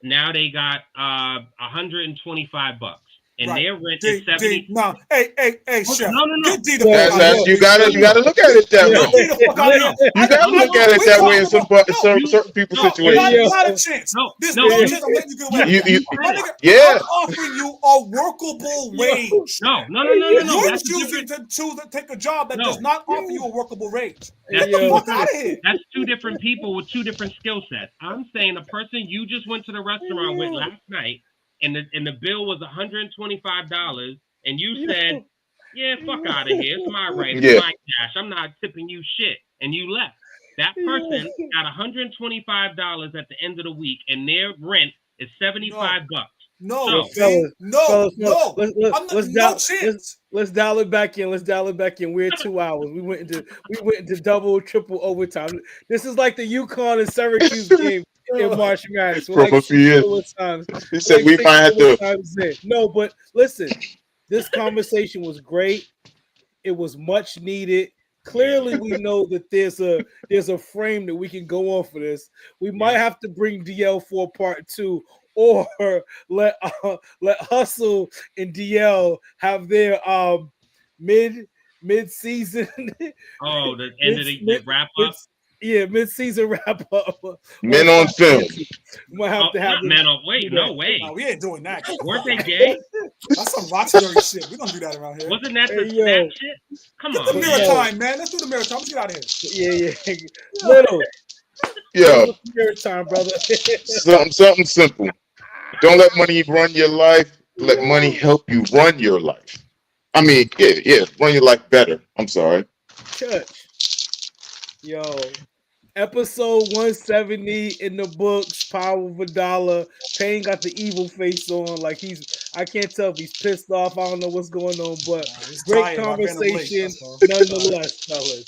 Now they got $125. And their rent is 70. No, hey, Chef. No. Get D the That's, fuck out of you here. gotta look at it that Get way. D the fuck out of here. You gotta look at it that way in some certain people's situations. Not a chance. There's no chance I'm letting you get away. My nigga, Yeah. I'm offering you a workable wage. No. You're That's choosing to take a job that does not offer you a workable wage. That's Get the fuck out of here. That's two different people with two different skill sets. I'm saying the person you just went to the restaurant with last night, and the bill was $125, and you said, "Yeah, fuck out of here. It's my right. It's my cash. I'm not tipping you shit," and you left. That person got $125 at the end of the week, and their rent is $75. No. Let's dial it back in. We're at 2 hours. We went into double, triple overtime. This is like the UConn and Syracuse game in March Madness. From a few years. He said we might have to. No, but listen, this conversation was great. It was much needed. Clearly, we know that there's a frame that we can go on for this. We might have to bring DL for part 2, or let Hustle and DL have their mid-season. Oh, the end of the wrap up. Mid-season wrap up. Men on film. We'll have to have men on. Wait, no way. No, we ain't doing that. Weren't they gay? That's some Roxbury shit. We don't do that around here. Wasn't that the snap shit? Come on. Get the mirror time, man. Let's do the mirror time. Let's get out of here. Yeah. Little. Yo. Mirror time, brother. something simple. Don't let money run your life. Let money help you run your life. I mean, run your life better. I'm sorry. Church. Yo, episode 170 in the books. Power of a dollar. Payne got the evil face on, like I can't tell if he's pissed off. I don't know what's going on, but great conversation nonetheless, fellas.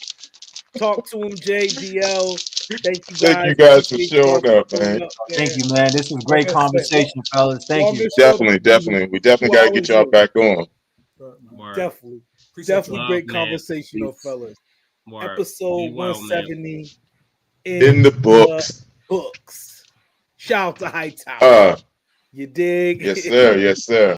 Talk to him, JDL. Thank you guys for showing up, man. Thank you, man. This was great conversation, fellas. Thank you. Definitely. We definitely got to get y'all back on. Definitely great conversation, fellas. Episode 170 in the books. Shout out to Hightower. You dig? Yes, sir.